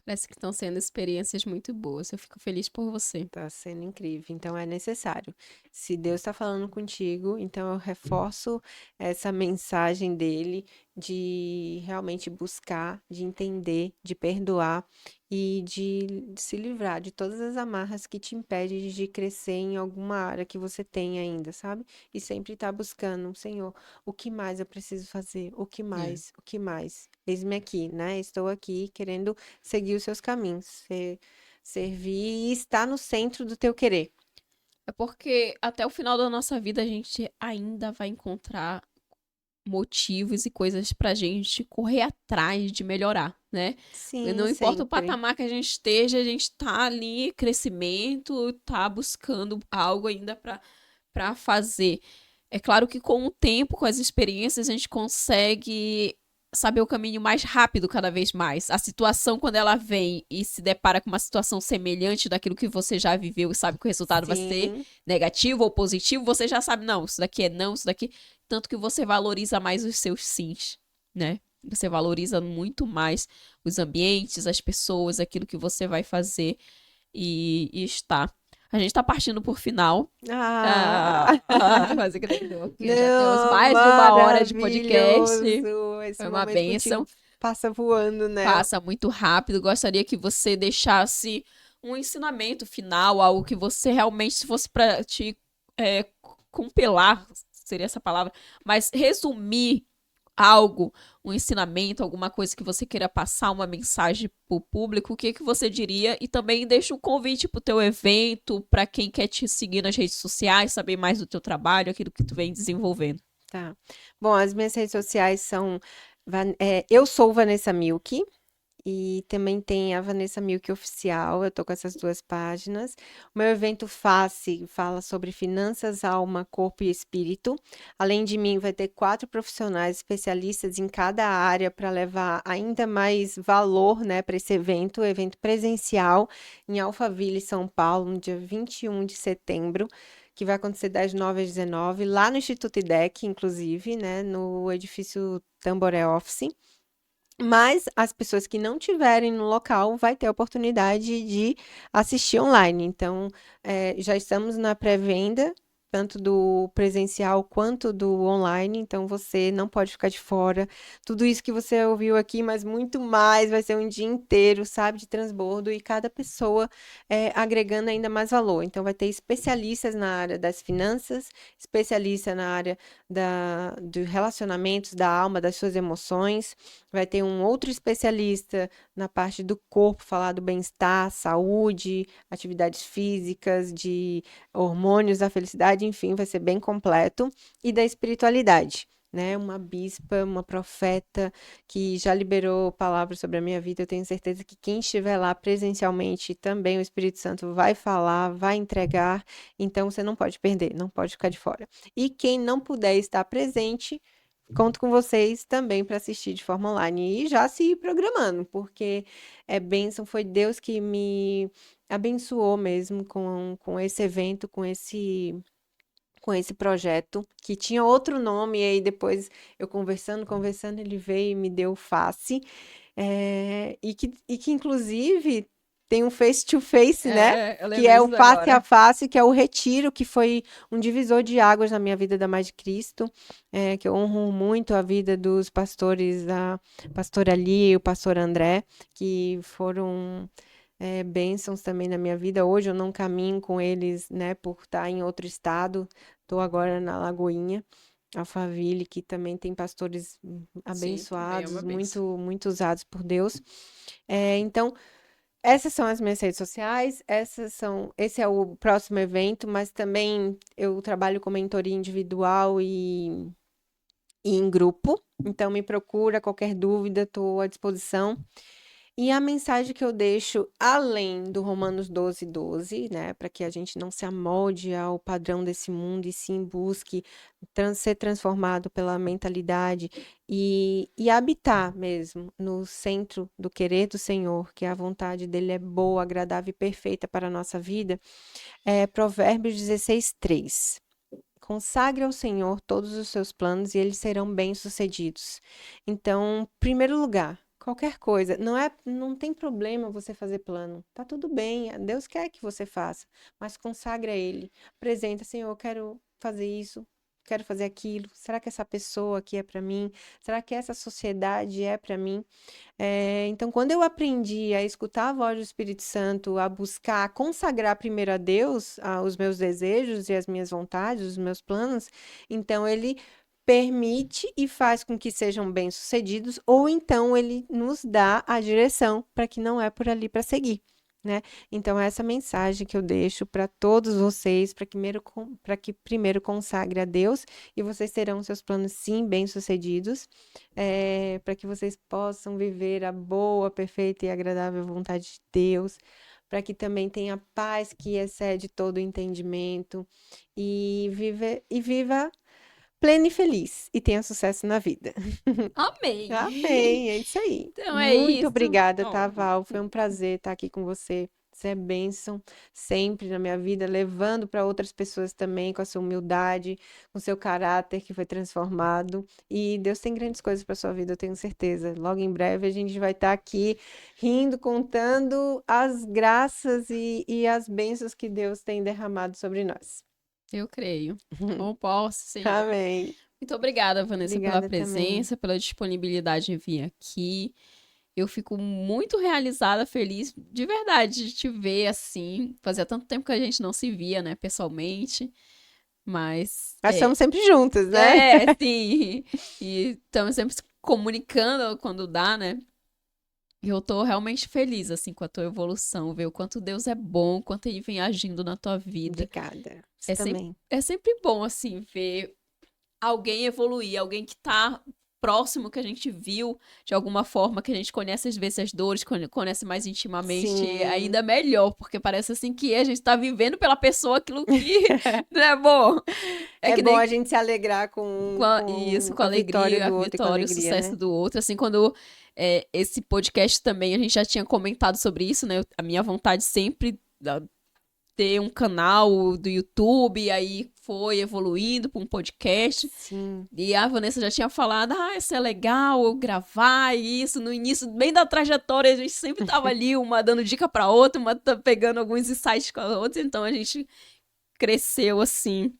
Parece que estão sendo experiências muito boas. Eu fico feliz por você. Tá sendo incrível, então é necessário. Se Deus está falando contigo, então eu reforço essa mensagem dele de realmente buscar, de entender, de perdoar e de se livrar de todas as amarras que te impedem de crescer em alguma área que você tem ainda, sabe? E sempre estar buscando, Senhor, o que mais eu preciso fazer? O que É. mais? O que mais? Eis-me aqui, né? Estou aqui querendo seguir os seus caminhos. Servir e estar no centro do teu querer. É porque até o final da nossa vida a gente ainda vai encontrar motivos e coisas pra gente correr atrás de melhorar, né? Sim, Não importa o sempre. patamar que a gente esteja, a gente tá ali, crescimento, tá buscando algo ainda pra fazer. É claro que com o tempo, com as experiências, a gente consegue saber o caminho mais rápido cada vez mais. A situação, quando ela vem e se depara com uma situação semelhante daquilo que você já viveu e sabe que o resultado vai ser Sim. negativo ou positivo, você já sabe, não, isso daqui é não, isso daqui. Tanto que você valoriza mais os seus sims, né? Você valoriza muito mais os ambientes, as pessoas, aquilo que você vai fazer e está. A gente tá partindo por final. Ah, Quase que nem deu aqui. Já temos não, mais de 1 hora de podcast. maravilhoso. Esse Foi uma momento contigo benção. passa voando, né? Passa muito rápido. Gostaria que você deixasse um ensinamento final, algo que você realmente, se fosse para te é, compilar, seria essa palavra, mas resumir algo, um ensinamento, alguma coisa que você queira passar, uma mensagem pro público, o que que você diria? E também deixa um convite pro teu evento, para quem quer te seguir nas redes sociais, saber mais do teu trabalho, aquilo que tu vem desenvolvendo. Tá. Bom, as minhas redes sociais são eu sou Vanessa Milk e também tem a Vanessa Milk Oficial. Eu tô com essas duas páginas. O meu evento Face fala sobre finanças, alma, corpo e espírito. Além de mim, vai ter 4 profissionais especialistas em cada área para levar ainda mais valor, né, para esse evento presencial em Alphaville, São Paulo, no dia 21 de setembro. Que vai acontecer das 9 às 19, lá no Instituto IDEC, inclusive, né, no edifício Tamboré Office. Mas as pessoas que não tiverem no local vai ter a oportunidade de assistir online. Então, já estamos na pré-venda, tanto do presencial quanto do online. Então, você não pode ficar de fora. Tudo isso que você ouviu aqui, mas muito mais, vai ser um dia inteiro, sabe, de transbordo e cada pessoa agregando ainda mais valor. Então, vai ter especialistas na área das finanças, especialista na área dos relacionamentos, da alma, das suas emoções. Vai ter um outro especialista na parte do corpo, falar do bem-estar, saúde, atividades físicas, de hormônios da felicidade, enfim, vai ser bem completo. E da espiritualidade, né? Uma bispa, uma profeta que já liberou palavras sobre a minha vida. Eu tenho certeza que quem estiver lá presencialmente também o Espírito Santo vai falar, vai entregar. Então você não pode perder, não pode ficar de fora. E quem não puder estar presente, conto com vocês também para assistir de forma online e já se ir programando, porque é bênção, foi Deus que me abençoou mesmo com esse evento, com esse projeto, que tinha outro nome, e aí depois eu conversando, ele veio e me deu face, e que inclusive tem um face-to-face, né? Eu Que lembrei é o disso face a agora. face, que é o retiro, que foi um divisor de águas na minha vida da Mais de Cristo, que eu honro muito a vida dos pastores, a pastora Ali e o pastor André, que foram bênçãos também na minha vida. Hoje eu não caminho com eles, né, por estar em outro estado. Estou agora na Lagoinha, Alphaville, que também tem pastores Sim, também é uma abençoados, benção. muito, muito usados por Deus. Então, essas são as minhas redes sociais, esse é o próximo evento, mas também eu trabalho com mentoria individual e em grupo. Então, me procura, qualquer dúvida, estou à disposição. E a mensagem que eu deixo, além do Romanos 12, 12, né, para que a gente não se amolde ao padrão desse mundo e sim busque ser transformado pela mentalidade e habitar mesmo no centro do querer do Senhor, que a vontade dele é boa, agradável e perfeita para a nossa vida, é Provérbios 16, 3. Consagre ao Senhor todos os seus planos e eles serão bem-sucedidos. Então, primeiro lugar, qualquer coisa, não tem problema você fazer plano. Tá tudo bem, Deus quer que você faça, mas consagre a ele. Apresenta, Senhor, eu quero fazer isso, quero fazer aquilo. Será que essa pessoa aqui é para mim? Será que essa sociedade é para mim? Então, quando eu aprendi a escutar a voz do Espírito Santo, a buscar, a consagrar primeiro a Deus, os meus desejos e as minhas vontades, os meus planos, então ele permite e faz com que sejam bem-sucedidos, ou então ele nos dá a direção para que não é por ali para seguir. Né? Então, essa mensagem que eu deixo para todos vocês, para que primeiro consagre a Deus e vocês terão seus planos sim bem-sucedidos, para que vocês possam viver a boa, perfeita e agradável vontade de Deus, para que também tenha paz que excede todo o entendimento e viva plena e feliz e tenha sucesso na vida. Amém. Amém, é isso aí. Então é Muito isso. obrigada, tá, Ó, Val? Foi um prazer estar aqui com você. Você é bênção sempre na minha vida, levando para outras pessoas também, com a sua humildade, com o seu caráter que foi transformado. E Deus tem grandes coisas para sua vida, eu tenho certeza. Logo em breve a gente vai estar aqui rindo, contando as graças e as bênçãos que Deus tem derramado sobre nós. eu creio. Ou posso, Senhor. Amém. Muito obrigada, Vanessa, pela Obrigada também. presença, pela disponibilidade em vir aqui. Eu fico muito realizada, feliz, de verdade, de te ver assim. Fazia tanto tempo que a gente não se via, né, pessoalmente. Mas Nós estamos sempre juntas, né? sim. E estamos sempre se comunicando quando dá, né? E eu tô realmente feliz, assim, com a tua evolução, ver o quanto Deus é bom, o quanto ele vem agindo na tua vida. Obrigada. Você É também. é sempre bom, assim, ver alguém evoluir, alguém que tá próximo, que a gente viu de alguma forma, que a gente conhece às vezes as dores, conhece mais intimamente, Sim. ainda melhor, porque parece assim que a gente tá vivendo pela pessoa aquilo que não é bom. É que bom nem a gente se alegrar com isso, com a a vitória alegria, a do outro e com a vitória, o alegria, sucesso né? do outro. Assim, quando esse podcast também, a gente já tinha comentado sobre isso, né? A minha vontade sempre ter um canal do YouTube, e aí foi evoluindo para um podcast. Sim. E a Vanessa já tinha falado, isso é legal, eu gravar isso. No início, bem da trajetória, a gente sempre tava ali, uma dando dica pra outra, uma pegando alguns insights com a outra. Então a gente cresceu, assim,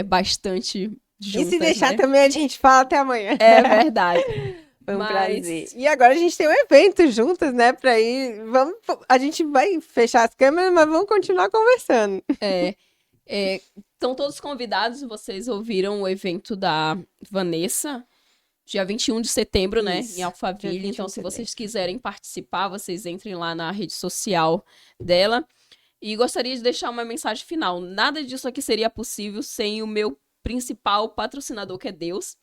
bastante juntas, E se deixar né? também, a gente fala até amanhã. É verdade. Foi um Mas- prazer. E agora a gente tem um evento juntas, né? Pra ir. A gente vai fechar as câmeras, mas vamos continuar conversando. Estão todos convidados, vocês ouviram o evento da Vanessa, dia 21 de setembro, né, Isso, em dia Alphaville. 21 Então, de se vocês setembro. quiserem participar, vocês entrem lá na rede social dela. E gostaria de deixar uma mensagem final. Nada disso aqui seria possível sem o meu principal patrocinador, que é Deus.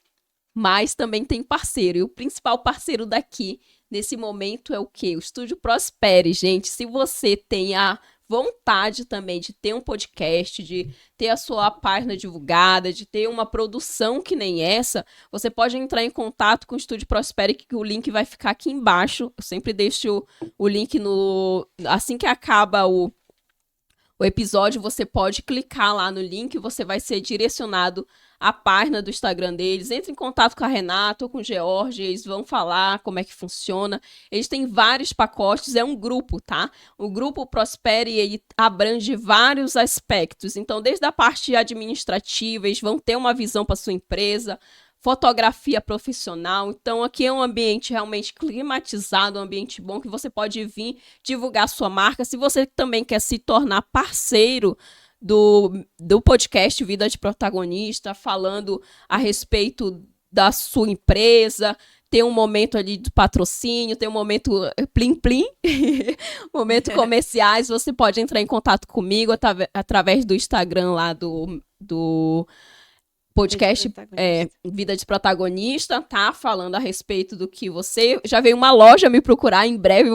Mas também tem parceiro. E o principal parceiro daqui, nesse momento, é o quê? O Estúdio Prospere, gente. Se você tem a vontade também de ter um podcast, de ter a sua página divulgada, de ter uma produção que nem essa, você pode entrar em contato com o Estúdio Prospere, que o link vai ficar aqui embaixo. Eu sempre deixo o link assim que acaba o episódio, você pode clicar lá no link, você vai ser direcionado à página do Instagram deles. Entre em contato com a Renata ou com o George, eles vão falar como é que funciona. Eles têm vários pacotes, é um grupo, tá? O grupo Prospere, ele abrange vários aspectos. Então, desde a parte administrativa, eles vão ter uma visão para sua empresa, fotografia profissional. Então, aqui é um ambiente realmente climatizado, um ambiente bom que você pode vir divulgar sua marca. Se você também quer se tornar parceiro do podcast Vida de Protagonista, falando a respeito da sua empresa, tem um momento ali de patrocínio, tem um momento plim-plim, momento comerciais, você pode entrar em contato comigo através do Instagram lá do podcast Vida de Protagonista, tá? Falando a respeito do que você... Já veio uma loja me procurar, em breve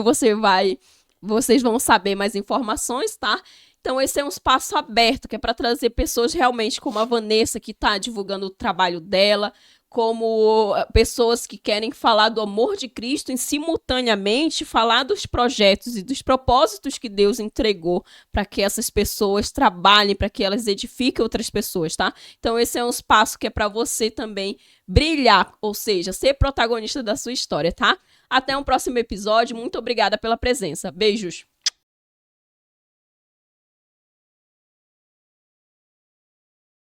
vocês vão saber mais informações, tá? Então esse é um espaço aberto, que é para trazer pessoas realmente como a Vanessa, que tá divulgando o trabalho dela, como pessoas que querem falar do amor de Cristo e simultaneamente falar dos projetos e dos propósitos que Deus entregou para que essas pessoas trabalhem, para que elas edifiquem outras pessoas, tá? Então esse é um espaço que é para você também brilhar, ou seja, ser protagonista da sua história, tá? Até um próximo episódio. Muito obrigada pela presença. Beijos!